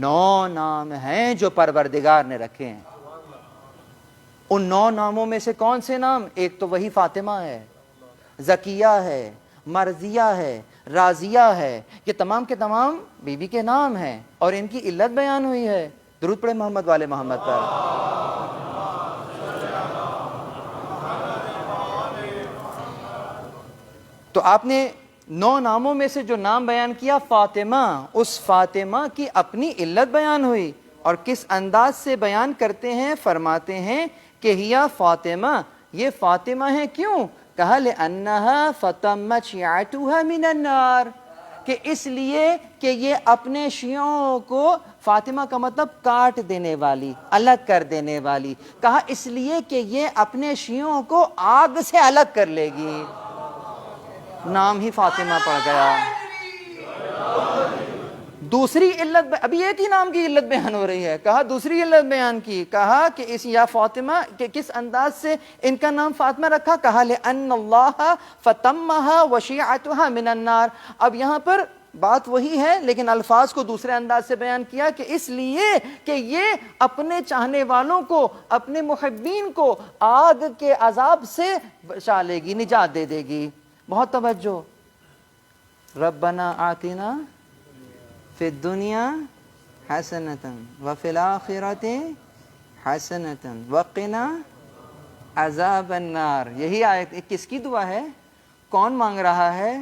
9 نام ہیں جو پروردگار نے رکھے ہیں. ان 9 ناموں میں سے کون سے نام؟ ایک تو وہی فاطمہ ہے، زکیہ ہے، مرضیہ ہے، راضیہ ہے. یہ تمام کے تمام بی بی کے نام ہیں اور ان کی علت بیان ہوئی ہے. درود پڑھے محمد والے محمد پر. تو آپ نے 9 ناموں میں سے جو نام بیان کیا فاطمہ، اس فاطمہ کی اپنی علت بیان ہوئی. اور کس انداز سے بیان کرتے ہیں؟ فرماتے ہیں کہ ہیا فاطمہ، یہ فاطمہ ہے. کیوں؟ کہا لأنها فتمت شیعتها من النار، کہ اس لیے کہ یہ اپنے شیعوں کو، فاطمہ کا مطلب کاٹ دینے والی، الگ کر دینے والی. کہا اس لیے کہ یہ اپنے شیعوں کو آگ سے الگ کر لے گی. نام ہی فاطمہ پڑ گیا. دوسری علت، ابھی ایک ہی نام کی علت بیان ہو رہی ہے، کہا دوسری علت بیان کی. کہا کہ اس یا فاطمہ کہ کس انداز سے ان کا نام فاطمہ رکھا؟ کہا لأن اللہ فتمها وشیعتها من النار. اب یہاں پر بات وہی ہے لیکن الفاظ کو دوسرے انداز سے بیان کیا کہ اس لیے کہ یہ اپنے چاہنے والوں کو، اپنے محبین کو آگ کے عذاب سے بچا لے گی، نجات دے دے گی. بہت توجہ. ربنا آتنا فی الدنیا حسنۃ وفی الآخرۃ حسنۃ وقنا عذاب النار. یہی آیت کس کی دعا ہے؟ کون مانگ رہا ہے؟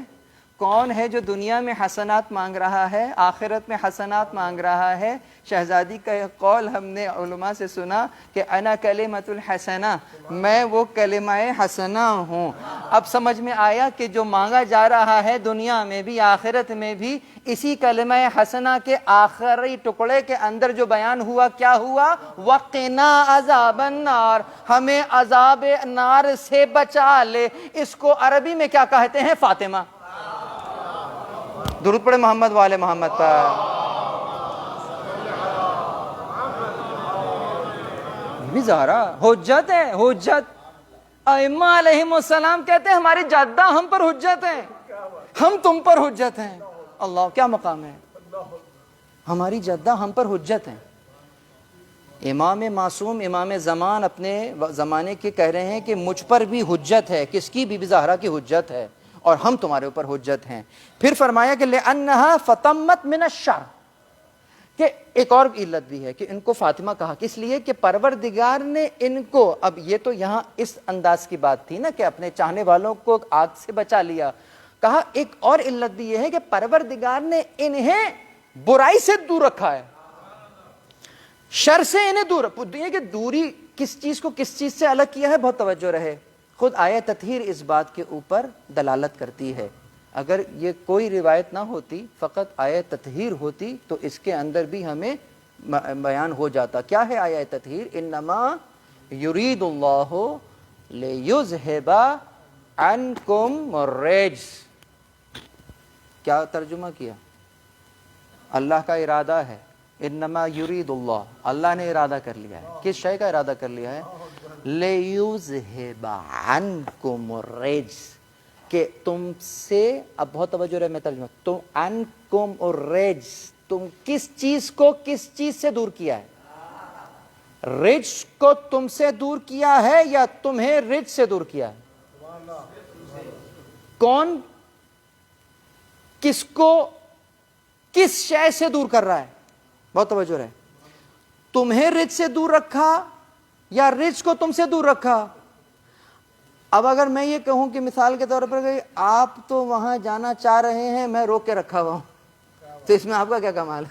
کون ہے جو دنیا میں حسنات مانگ رہا ہے، آخرت میں حسنات مانگ رہا ہے؟ شہزادی کا قول ہم نے علماء سے سنا کہ انا کلمۃ الحسنہ، میں وہ کلمہ حسنہ ہوں۔ اب سمجھ میں آیا کہ جو مانگا جا رہا ہے دنیا میں بھی آخرت میں بھی اسی کلمہ حسنہ کے آخری ٹکڑے کے اندر جو بیان ہوا، کیا ہوا؟ وقنا عذاب النار، ہمیں عذاب نار سے بچا لے۔ اس کو عربی میں کیا کہتے ہیں؟ فاطمہ۔ درود پڑھے محمد والے محمد پر۔ بھی زہرا حجت ہے، حجت۔ ائمہ علیہم السلام کہتے ہیں ہماری جدہ ہم پر حجت ہے، ہم تم پر حجت ہیں۔ اللہ کیا مقام ہے، ہماری جدہ ہم پر حجت ہیں۔ امام معصوم امام زمان اپنے زمانے کے کہہ رہے ہیں کہ مجھ پر بھی حجت ہے، کس کی؟ بی بی زہرا کی حجت ہے، اور ہم تمہارے اوپر حجت ہیں۔ پھر فرمایا کہ لِأَنَّهَا فَطَمَّتْ مِنَ الشَّرِّ، کہ ایک اور علت بھی ہے کہ ان کو فاطمہ کہا، کس لیے کہ پروردگار نے ان کو، اب یہ تو یہاں اس انداز کی بات تھی نا کہ اپنے چاہنے والوں کو آگ سے بچا لیا، کہا ایک اور علت بھی یہ ہے کہ پروردگار نے انہیں برائی سے دور رکھا ہے، شر سے انہیں دور۔ یہ کہ دوری کس چیز کو کس چیز سے الگ کیا ہے، بہت توجہ رہے۔ خود آیت تطہیر اس بات کے اوپر دلالت کرتی ہے۔ اگر یہ کوئی روایت نہ ہوتی، فقط آیت تطہیر ہوتی، تو اس کے اندر بھی ہمیں بیان ہو جاتا۔ کیا ہے آیت تطہیر؟ انما یرید اللہ لیذھب عنکم الرجس۔ کیا ترجمہ کیا؟ اللہ کا ارادہ ہے، انما یرید اللہ، اللہ نے ارادہ کر لیا ہے۔ کس شے کا ارادہ کر لیا ہے؟ لیذھب عنکم الرجس، کہ تم سے، اب بہت توجہ رہے میں ترجمہ، تم عنکم الرجس، تم کس چیز کو کس چیز سے دور کیا ہے؟ رجس کو تم سے دور کیا ہے یا تمہیں رجس سے دور کیا ہے؟ کون کس کو کس شے سے دور کر رہا ہے؟ بہت توجہ رہے، تمہیں رجس سے دور رکھا یا رجس کو تم سے دور رکھا؟ اب اگر میں یہ کہوں کہ مثال کے طور پر کہ آپ تو وہاں جانا چاہ رہے ہیں، میں روک کے رکھا ہوا ہوں، تو اس میں آپ کا کیا کمال ہے؟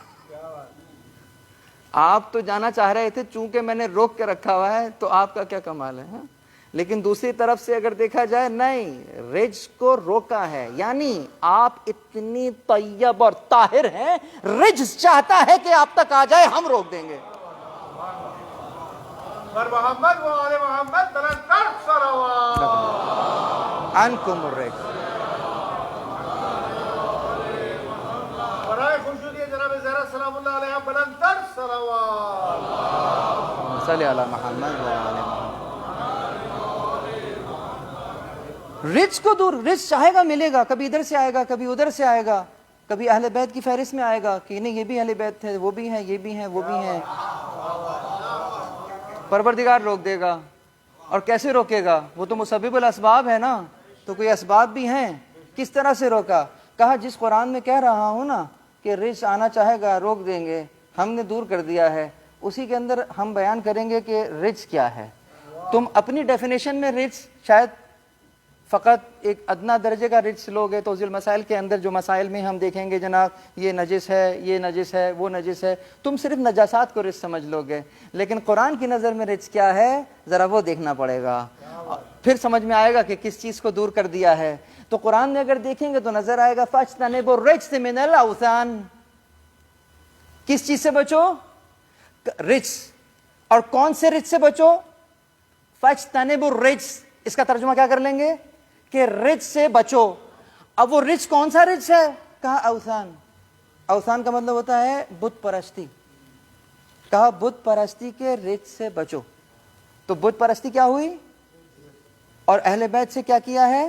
آپ تو جانا چاہ رہے تھے، چونکہ میں نے روک کے رکھا ہوا ہے تو آپ کا کیا کمال ہے؟ لیکن دوسری طرف سے اگر دیکھا جائے، نہیں، رجس کو روکا ہے، یعنی آپ اتنی طیب اور طاہر ہیں، رجس چاہتا ہے کہ آپ تک آ جائے، ہم روک دیں گے۔ پر محمد و آل محمد بلندتر صلوات۔ عنکم الرجس۔ برائے خوشنودی جناب زہرا سلام اللہ علیہ بلندتر صلوات۔ صلی علی محمد و آل محمد۔ رجس کو دور، رجس چاہے گا ملے گا، کبھی ادھر سے آئے گا، کبھی ادھر سے آئے گا، کبھی اہل بیت کی فہرست میں آئے گا کہ نہیں یہ بھی اہل بیت تھے، وہ بھی ہیں، یہ بھی ہیں، وہ بھی ہیں۔ پروردگار روک دے گا، اور کیسے روکے گا؟ وہ تو مسبب الاسباب ہے نا، تو کوئی اسباب بھی ہیں۔ کس طرح سے روکا؟ کہا جس قرآن میں کہہ رہا ہوں نا کہ رجس آنا چاہے گا روک دیں گے، ہم نے دور کر دیا ہے، اسی کے اندر ہم بیان کریں گے کہ رجس کیا ہے۔ تم اپنی ڈیفینیشن میں رجس شاید فقط ایک ادنا درجے کا رجس لوگے، تو ذیل مسائل کے اندر جو مسائل میں ہم دیکھیں گے جناب یہ نجس ہے، یہ نجس ہے، وہ نجس ہے، تم صرف نجاسات کو رجس سمجھ لو گے، لیکن قرآن کی نظر میں رجس کیا ہے ذرا وہ دیکھنا پڑے گا، پھر سمجھ میں آئے گا کہ کس چیز کو دور کر دیا ہے۔ تو قرآن میں اگر دیکھیں گے تو نظر آئے گا فاجتنبوا الرجس من الاوثان، کس چیز سے بچو؟ رجس۔ اور کون سے رجس سے بچو؟ فاجتنبوا الرجس، اس کا ترجمہ کیا کر لیں گے کہ رجس سے بچو۔ اب وہ رجس کون سا رجس ہے؟ کہا اوثان۔ اوثان کا مطلب ہوتا ہے بت پرستی، کہا بت پرستی کے رجس سے بچو۔ تو بت پرستی کیا ہوئی؟ اور اہل بیت سے کیا کیا ہے؟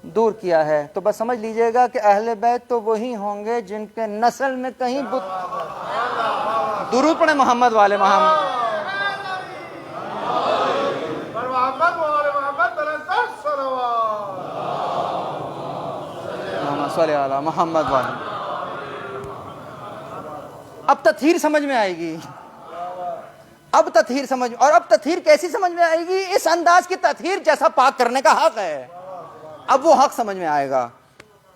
دور کیا ہے۔ تو بس سمجھ لیجئے گا کہ اہل بیت تو وہی ہوں گے جن کے نسل میں کہیں بت۔ درود پڑھیں محمد والے محمد۔ پر محمد و آل محمد بلندتر صلوات۔ صلی علی محمد والے۔ اب تطہیر سمجھ میں آئے گی، اب تطہیر سمجھ، اور اب تطہیر کیسی سمجھ میں آئے گی؟ اس انداز کی تطہیر جیسا پاک کرنے کا حق ہے، اب وہ حق سمجھ میں آئے گا۔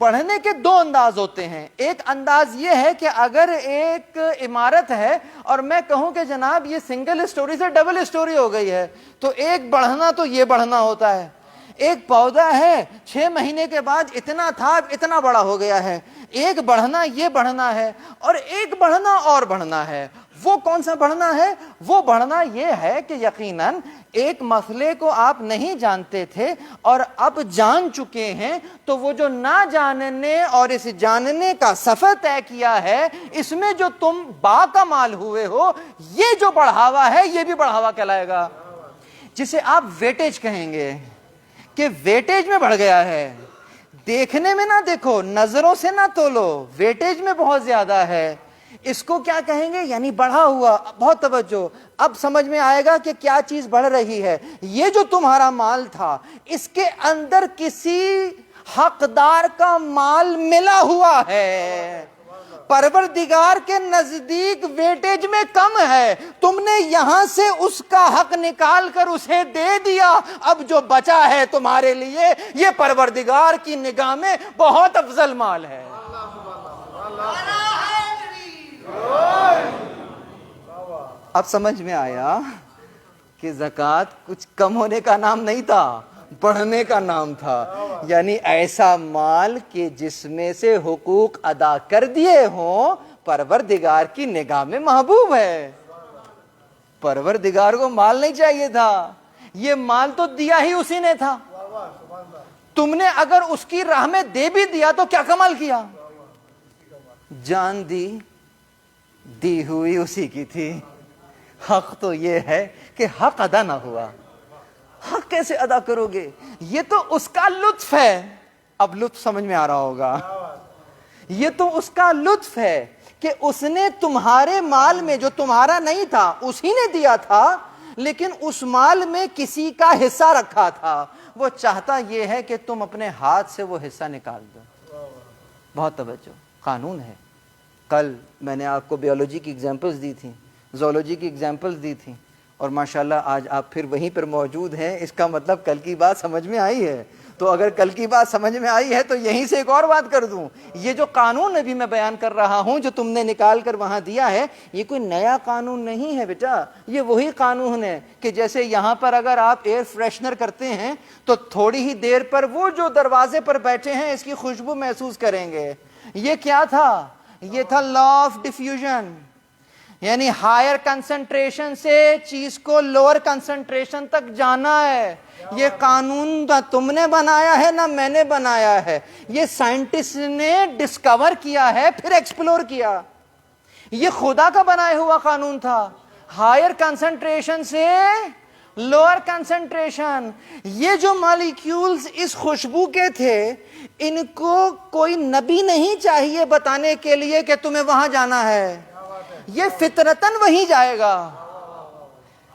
پڑھنے کے دو انداز ہوتے ہیں. ایک انداز یہ ہے کہ اگر ایک عمارت ہے اور میں کہوں کہ جناب یہ سنگل اسٹوری سے ڈبل اسٹوری ہو گئی ہے, تو ایک بڑھنا تو یہ بڑھنا ہوتا ہے. ایک پودا ہے 6 مہینے کے بعد اتنا تھا اب اتنا بڑا ہو گیا ہے. ایک بڑھنا یہ بڑھنا ہے اور ایک بڑھنا اور بڑھنا ہے. وہ کون سا بڑھنا ہے؟ وہ بڑھنا یہ ہے کہ یقیناً ایک مسئلے کو آپ نہیں جانتے تھے اور اب جان چکے ہیں, تو وہ جو نہ جاننے اور اس جاننے کا سفر طے کیا ہے, اس میں جو تم باکمال ہوئے ہو, یہ جو بڑھاوا ہے یہ بھی بڑھاوا کہلائے گا, جسے آپ ویٹیج کہیں گے کہ ویٹیج میں بڑھ گیا ہے. دیکھنے میں نہ دیکھو, نظروں سے نہ تولو, ویٹیج میں بہت زیادہ ہے. اس کو کیا کہیں گے؟ یعنی بڑھا ہوا. بہت توجہ, اب سمجھ میں آئے گا کہ کیا چیز بڑھ رہی ہے. یہ جو تمہارا مال تھا, اس کے اندر کسی حقدار کا مال ملا ہوا ہے. پروردگار کے نزدیک ویٹیج میں کم ہے, تم نے یہاں سے اس کا حق نکال کر اسے دے دیا. اب جو بچا ہے تمہارے لیے, یہ پروردگار کی نگاہ میں بہت افضل مال ہے. اب سمجھ میں آیا کہ زکوٰۃ کچھ کم ہونے کا نام نہیں تھا, بڑھنے کا نام تھا. یعنی ایسا مال کہ جس میں سے حقوق ادا کر دیے ہوں, پروردگار کی نگاہ میں محبوب ہے. پروردگار کو مال نہیں چاہیے تھا, یہ مال تو دیا ہی اسی نے تھا. تم نے اگر اس کی راہ میں دے بھی دیا تو کیا کمال کیا؟ جان دی ہوئی اسی کی تھی. حق تو یہ ہے کہ حق ادا نہ ہوا. حق کیسے ادا کرو گے؟ یہ تو اس کا لطف ہے. اب لطف سمجھ میں آ رہا ہوگا. یہ تو اس کا لطف ہے کہ اس نے تمہارے مال میں جو تمہارا نہیں تھا اسی نے دیا تھا, لیکن اس مال میں کسی کا حصہ رکھا تھا. وہ چاہتا یہ ہے کہ تم اپنے ہاتھ سے وہ حصہ نکال دو. بہت توجہ, قانون ہے. کل میں نے آپ کو بیولوجی کی ایگزامپلز دی تھیں, زولوجی کی ایگزامپلز دی تھیں, اور ماشاءاللہ آج آپ پھر وہیں پر موجود ہیں. اس کا مطلب کل کی بات سمجھ میں آئی ہے. تو اگر کل کی بات سمجھ میں آئی ہے تو یہیں سے ایک اور بات کر دوں. یہ جو قانون ابھی میں بیان کر رہا ہوں, جو تم نے نکال کر وہاں دیا ہے, یہ کوئی نیا قانون نہیں ہے بیٹا. یہ وہی قانون ہے کہ جیسے یہاں پر اگر آپ ایئر فریشنر کرتے ہیں تو تھوڑی ہی دیر پر وہ جو دروازے پر بیٹھے ہیں اس کی خوشبو محسوس کریں گے. یہ کیا تھا؟ یہ تھا لا آف ڈیفیوژن. یعنی ہائر کنسنٹریشن سے چیز کو لوور کنسنٹریشن تک جانا ہے. یہ قانون نہ تم نے بنایا ہے نہ میں نے بنایا ہے, یہ سائنٹسٹ نے ڈسکور کیا ہے پھر ایکسپلور کیا. یہ خدا کا بنایا ہوا قانون تھا. ہائر کنسنٹریشن سے لوور کنسنٹریشن. یہ جو مالیکیولز اس خوشبو کے تھے, ان کو کوئی نبی نہیں چاہیے بتانے کے لیے کہ تمہیں وہاں جانا ہے. یہ فطرتاً وہیں جائے گا.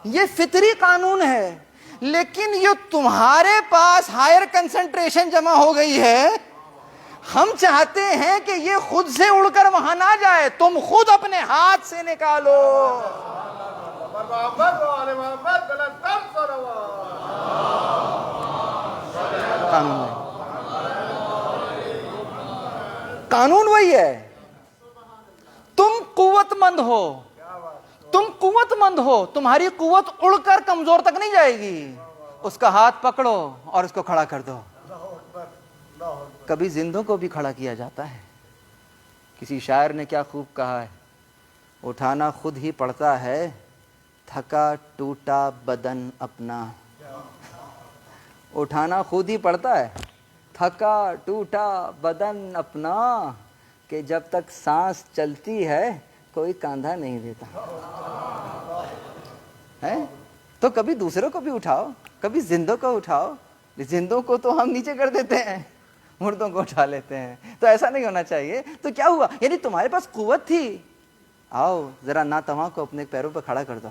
یہ فطری قانون ہے. لیکن یہ تمہارے پاس ہائر کنسنٹریشن جمع ہو گئی ہے, ہم چاہتے ہیں کہ یہ خود سے اڑ کر وہاں نہ جائے, تم خود اپنے ہاتھ سے نکالو. قانون وہی ہے. تم قوت مند ہو, تم قوت مند ہو, تمہاری قوت اڑ کر کمزور تک نہیں جائے گی. اس کا ہاتھ پکڑو اور اس کو کھڑا کر دو. کبھی زندوں کو بھی کھڑا کیا جاتا ہے. کسی شاعر نے کیا خوب کہا ہے, اٹھانا خود ہی پڑتا ہے, تھکا ٹوٹا بدن اپنا. اٹھانا خود ہی پڑتا ہے, تھکا ٹوٹا بدن اپنا, کہ جب تک سانس چلتی ہے کوئی کاندھا نہیں دیتا ہے. تو کبھی دوسروں کو بھی اٹھاؤ, کبھی زندوں کو اٹھاؤ. زندوں کو تو ہم نیچے کر دیتے ہیں, مردوں کو اٹھا لیتے ہیں. تو ایسا نہیں ہونا چاہیے. تو کیا ہوا؟ یعنی تمہارے پاس قوت تھی, آؤ ذرا ناتواں کو اپنے پیروں پہ کھڑا کر دو.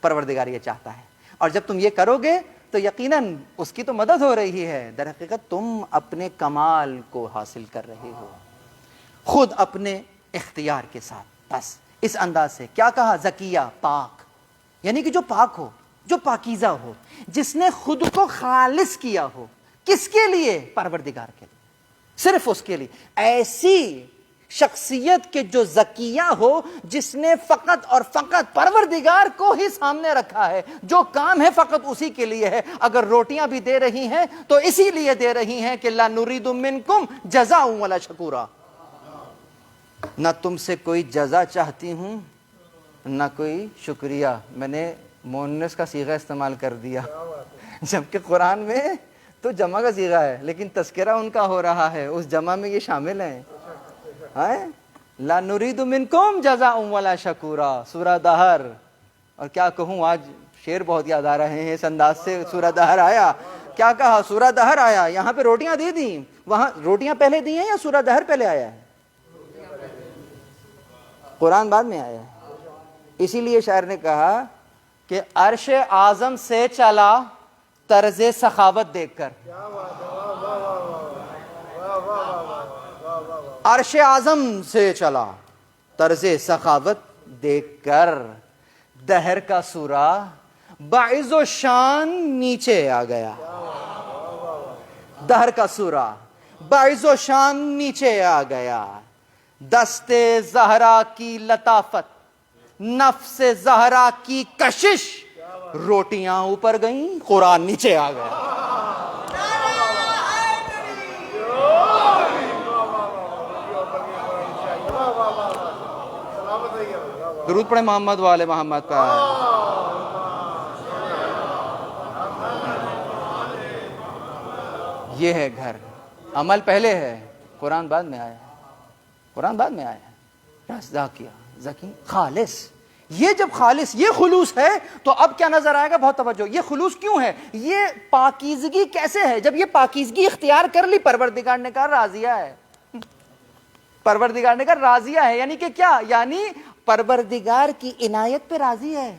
پروردگار یہ چاہتا ہے. اور جب تم یہ کرو گے تو یقیناً اس کی تو مدد ہو رہی ہے. در حقیقت تم اپنے کمال کو حاصل کر رہے ہو خود اپنے اختیار کے ساتھ. بس اس انداز سے کیا کہا؟ زکیہ, پاک. یعنی کہ جو پاک ہو, جو پاکیزہ ہو, جس نے خود کو خالص کیا ہو. کس کے لیے؟ پروردگار کے لیے. صرف اس کے لیے. ایسی شخصیت کے جو ذکیہ ہو, جس نے فقط اور فقط پروردگار کو ہی سامنے رکھا ہے, جو کام ہے فقط اسی کے لیے ہے. اگر روٹیاں بھی دے رہی ہیں تو اسی لیے دے رہی ہیں کہ لا نرید منکم جزاء ولا شکورا, نہ تم سے کوئی جزا چاہتی ہوں نہ کوئی شکریہ. میں نے مؤنث کا صیغہ استعمال کر دیا, جبکہ قرآن میں تو جمع کا صیغہ ہے, لیکن تذکرہ ان کا ہو رہا ہے, اس جمع میں یہ شامل ہیں. لا نرید منکم جزاء ولا شکورا. سورہ دہر, اور کیا کہوں, آج شعر بہت یاد آ رہے ہیں اس انداز سے. سورہ دہر آیا, کیا کہا, سورہ دہر آیا, یہاں پہ روٹیاں دے دیں, وہاں روٹیاں پہلے دی ہیں یا سورہ دہر پہلے آیا ہے؟ قرآن بعد میں آیا ہے. اسی لیے شاعر نے کہا کہ عرش اعظم سے چلا طرز سخاوت دیکھ کر. عرش اعظم سے چلا طرز سخاوت دیکھ کر, دہر کا سورہ باعث و شان نیچے آ گیا. دہر کا سورہ باعث و شان نیچے آ گیا. دست زہرا کی لطافت, نفس زہرا کی کشش, روٹیاں اوپر گئیں, قرآن نیچے آ گیا. درود پڑھیں محمد والے محمد کا. یہ ہے گھر. عمل پہلے ہے, قرآن بعد میں آیا ہے. قرآن بعد میں آیا ہے. ذاکیہ, ذکی, خالص. یہ جب خالص, یہ خلوص ہے تو اب کیا نظر آئے گا, بہت توجہ. یہ خلوص کیوں ہے, یہ پاکیزگی کیسے ہے؟ جب یہ پاکیزگی اختیار کر لی, پروردگار نے کہا راضیہ ہے. پروردگار نے کہا راضیہ ہے, یعنی کہ کیا, یعنی پروردگار کی عنایت پہ راضی ہے,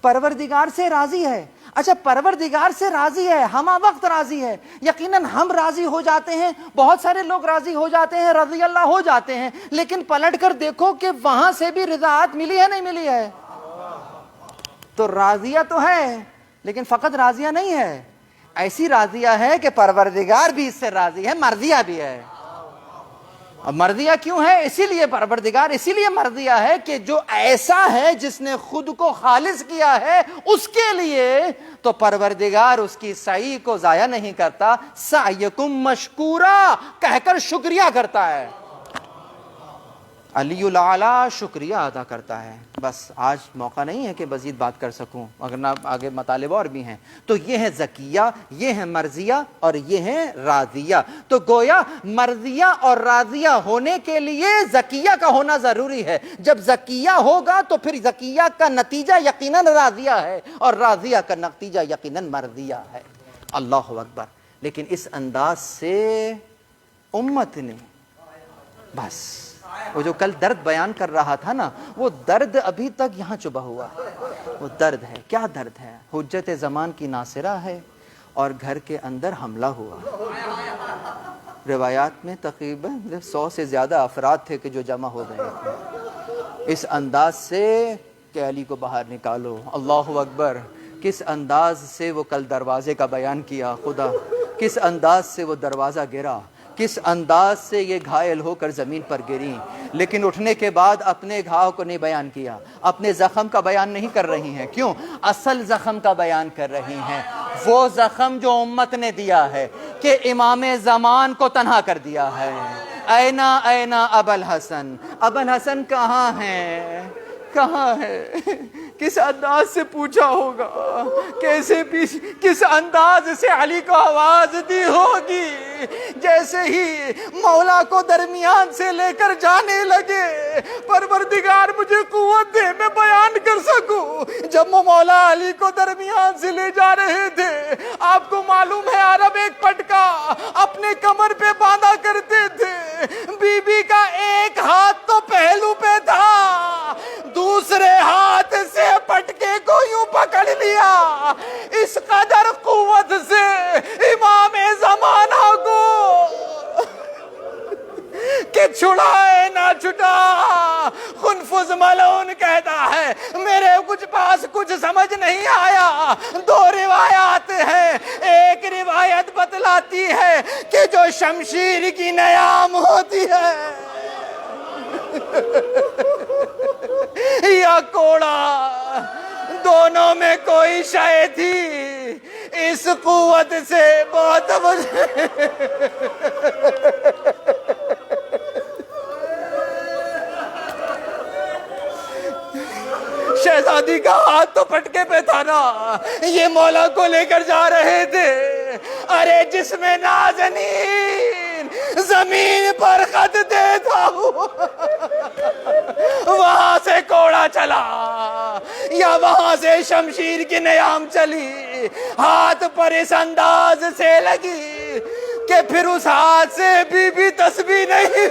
پروردگار سے راضی ہے. اچھا, پروردگار سے راضی ہے, ہمہ وقت راضی ہے. یقیناً ہم راضی ہو جاتے ہیں, بہت سارے لوگ راضی ہو جاتے ہیں, رضی اللہ ہو جاتے ہیں, لیکن پلٹ کر دیکھو کہ وہاں سے بھی رضاعت ملی ہے نہیں ملی ہے؟ تو راضیہ تو ہے, لیکن فقط راضیہ نہیں ہے. ایسی راضیہ ہے کہ پروردگار بھی اس سے راضی ہے, مرضیہ بھی ہے. اب مرضیہ کیوں ہے؟ اسی لیے پروردگار, اسی لیے مرضیہ ہے کہ جو ایسا ہے جس نے خود کو خالص کیا ہے اس کے لیے تو پروردگار اس کی سعی کو ضائع نہیں کرتا, سعیکم مشکورا کہہ کر شکریہ کرتا ہے. علی الاعلیٰ شکریہ ادا کرتا ہے. بس آج موقع نہیں ہے کہ مزید بات کر سکوں, اگر آگے مطالب اور بھی ہیں. تو یہ ہے ذکیہ, یہ ہے مرضیہ, اور یہ ہے راضیہ. تو گویا مرضیہ اور راضیہ ہونے کے لیے ذکیہ کا ہونا ضروری ہے. جب ذکیہ ہوگا تو پھر ذکیہ کا نتیجہ یقیناً راضیہ ہے, اور راضیہ کا نتیجہ یقیناً مرضیہ ہے. اللہ اکبر. لیکن اس انداز سے امت نے بس وہ جو کل درد بیان کر رہا تھا نا, وہ درد ابھی تک یہاں چبھا ہوا ہے. وہ درد ہے, کیا درد ہے؟ حجت زمان کی ناصرہ ہے اور گھر کے اندر حملہ ہوا. روایات میں تقریباً 100 سے زیادہ افراد تھے کہ جو جمع ہو گئے تھے. اس انداز سے کہ علی کو باہر نکالو. اللہ اکبر. کس انداز سے وہ کل دروازے کا بیان کیا, خدا کس انداز سے وہ دروازہ گرا, کس انداز سے یہ گھائل ہو کر زمین پر گری. لیکن اٹھنے کے بعد اپنے گھاؤ کو نہیں بیان کیا, اپنے زخم کا بیان نہیں کر رہی ہیں. کیوں؟ اصل زخم کا بیان کر رہی ہیں. وہ زخم جو امت نے دیا ہے کہ امام زمان کو تنہا کر دیا ہے. اینا اینا ابو الحسن, ابو الحسن کہاں ہے, کہاں ہے؟ کس انداز سے پوچھا ہوگا, کیسے بھی کس انداز سے علی کو آواز دی ہوگی, جیسے ہی مولا کو درمیان سے لے کر جانے لگے, پروردگار مجھے قوت دے میں بیان کر سکوں. جب وہ مولا علی کو درمیان سے لے جا رہے تھے, آپ کو معلوم ہے عرب ایک پٹکا اپنے کمر پہ باندھا کرتے تھے. بی بی کا ایک ہاتھ تو پہلو پہ تھا, دوسرے ہاتھ سے پٹکے کو یوں پکڑ لیا. اس قدر قوت سے امام زمانہ کو کہ چھڑائے نہ چھٹا. خنفذ ملعون کہتا ہے میرے پاس کچھ سمجھ نہیں آیا. 2 روایات ہیں. ایک روایت بتلاتی ہے کہ جو شمشیر کی نیام ہوتی ہے یا کوڑا، دونوں میں کوئی شے تھی. اس قوت سے بہت شہزادی کا ہاتھ تو پٹکے پہ تھا نا، یہ مولا کو لے کر جا رہے تھے. ارے جس میں نازنین زمین پر خط دیتا ہوا وہاں سے کوڑا چلا یا وہاں سے شمشیر کی نیام چلی، ہاتھ پر اس انداز سے لگی کہ پھر اس ہاتھ سے بھی تسبیح نہیں.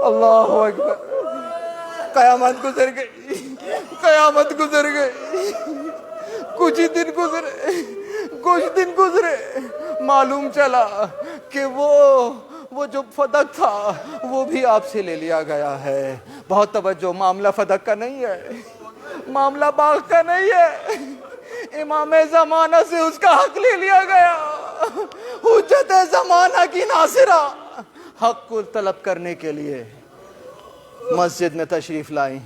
اللہ اکبر. قیامت گزر گئی، قیامت گزر گئی. کچھ دن گزرے معلوم چلا کہ وہ جو فدق تھا وہ بھی آپ سے لے لیا گیا ہے. بہت توجہ، معاملہ فدق کا نہیں ہے، معاملہ باغ کا نہیں ہے. امام زمانہ سے اس کا حق لے لیا گیا. حجت زمانہ کی ناصرہ حق کو طلب کرنے کے لیے مسجد میں تشریف لائیں.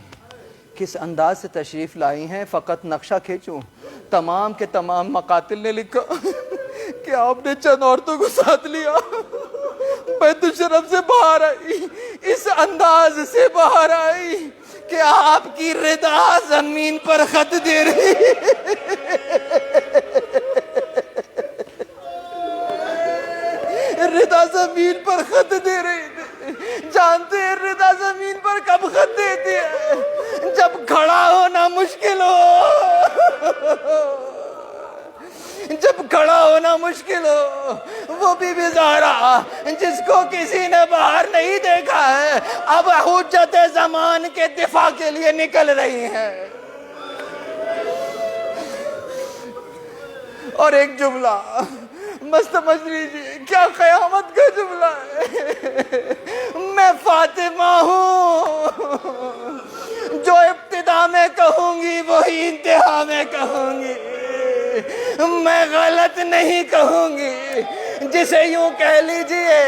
کس انداز سے تشریف لائی ہیں، فقط نقشہ کھینچوں. تمام کے تمام مقاتل نے لکھا کہ آپ نے چند عورتوں کو ساتھ لیا، بیت الشرف سے باہر آئی، اس انداز سے باہر آئی کہ آپ کی ردا زمین پر خط دے رہی. ردا زمین پر خط دے رہی تھی. جانتے ہیں ردا زمین پر کب خط دیتی ہے؟ جب کھڑا ہونا مشکل ہو. جب کھڑا ہونا مشکل ہو. وہ بی بی زہرا جس کو کسی نے باہر نہیں دیکھا ہے اب حجت زمان کے دفاع کے لیے نکل رہی ہیں. اور ایک جملہ مست سمجھ لیجیے، کیا قیامت کا جملہ ہے. میں فاطمہ ہوں، جو ابتدا میں کہوں گی وہی انتہا میں کہوں گی. میں غلط نہیں کہوں گی. جسے یوں کہہ لیجئے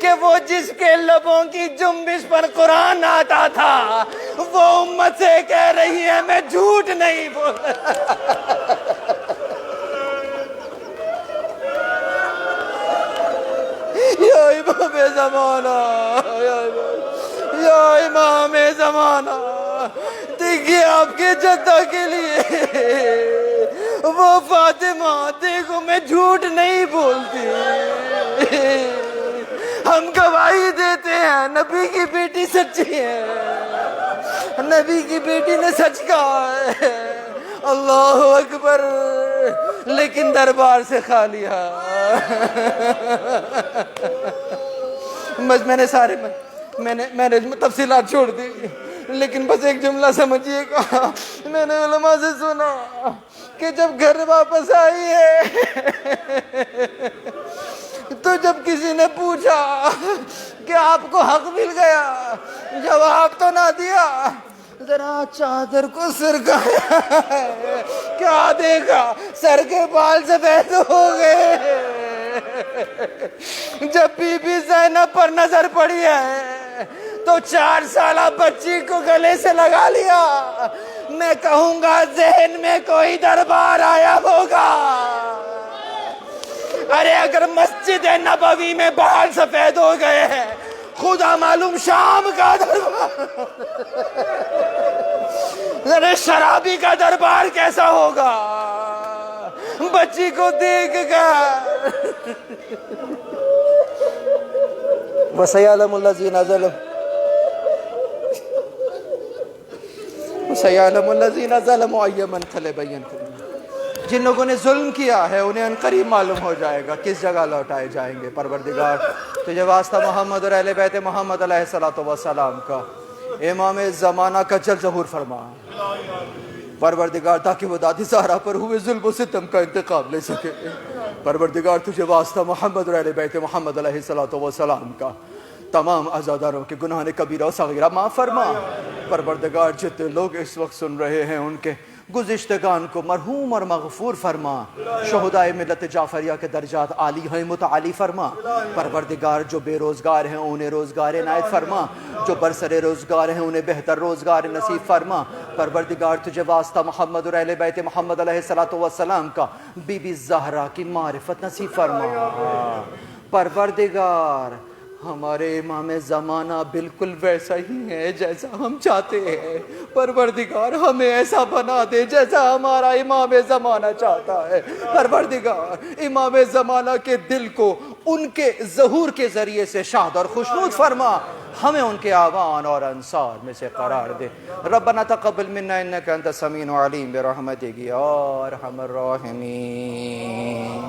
کہ وہ جس کے لبوں کی جنبش پر قرآن آتا تھا وہ امت سے کہہ رہی ہے میں جھوٹ نہیں بولا. یا امام زمانہ، یا امام زمانہ، دیکھیے آپ کے جدہ کے لیے وہ فاطمہ، دیکھو میں جھوٹ نہیں بولتی. ہم گواہی دیتے ہیں نبی کی بیٹی سچی ہے، نبی کی بیٹی نے سچ کہا ہے. اللہ اکبر. لیکن دربار سے خالی ہے. میں نے سارے میں نے تفصیلات چھوڑ دی، لیکن بس ایک جملہ سمجھیے گا. میں نے علماء سے سنا کہ جب گھر واپس آئی ہے تو جب کسی نے پوچھا کہ آپ کو حق مل گیا، جواب تو نہ دیا، ذرا چادر کو سرکایا، کیا دیکھا سر کے بال سفید ہو گئے. جب بی بی زینب پر نظر پڑی ہے تو 4 سالہ بچی کو گلے سے لگا لیا. میں کہوں گا ذہن میں کوئی دربار آیا ہوگا. ارے اگر مسجد نبوی میں بال سفید ہو گئے ہیں، خدا معلوم شام کا دربار، ارے شرابی کا دربار کیسا ہوگا. بچی کو دیکھ کر وَسَيَعْلَمُ الَّذِينَ ظَلَمُوا أَيَّ مَنْقَلَبٍ يَنقَلِبُونَ. جن لوگوں نے ظلم کیا ہے انہیں عنقریب معلوم ہو جائے گا کس جگہ لوٹائے جائیں گے. پروردگار تجھے واسطہ محمد اور اہل بیت محمد علیہ السلام کا، امام زمانہ کا جل ظہور فرما پروردگار، تاکہ وہ دادی زہرا پر ہوئے ظلم و ستم کا انتقام لے سکے. پروردگار تجھے واسطہ محمد اور اہل بیت محمد علیہ السلام کا، تمام عزاداروں کے گناہ کبیرہ و صغیرہ معاف فرما۔ پروردگار جتنے لوگ اس وقت سن رہے ہیں ان کے گزشتگان کو مرحوم اور مغفور فرما۔ شہدائے ملت جعفریہ کے درجات عالی ہیں متعالی فرما۔ پروردگار جو بے روزگار ہیں انہیں روزگار عنایت فرما، جو برسر روزگار ہیں انہیں بہتر روزگار نصیب فرما۔ پروردگار تجھے واسطہ محمد اور اہل بیت محمد علیہ السلام کا بی بی زہرا کی معرفت نصیب فرما۔ پروردگار ہمارے امام زمانہ بالکل ویسا ہی ہے جیسا ہم چاہتے ہیں۔ پروردگار ہمیں ایسا بنا دے جیسا ہمارا امام زمانہ چاہتا ہے۔ پروردگار امام زمانہ کے دل کو ان کے ظہور کے ذریعے سے شاد اور خوشنود فرما، ہمیں ان کے آوان اور انصار میں سے قرار دے۔ ربنا تقبل منا انک انت السمیع العلیم برحمتک یا ارحم الراحمین۔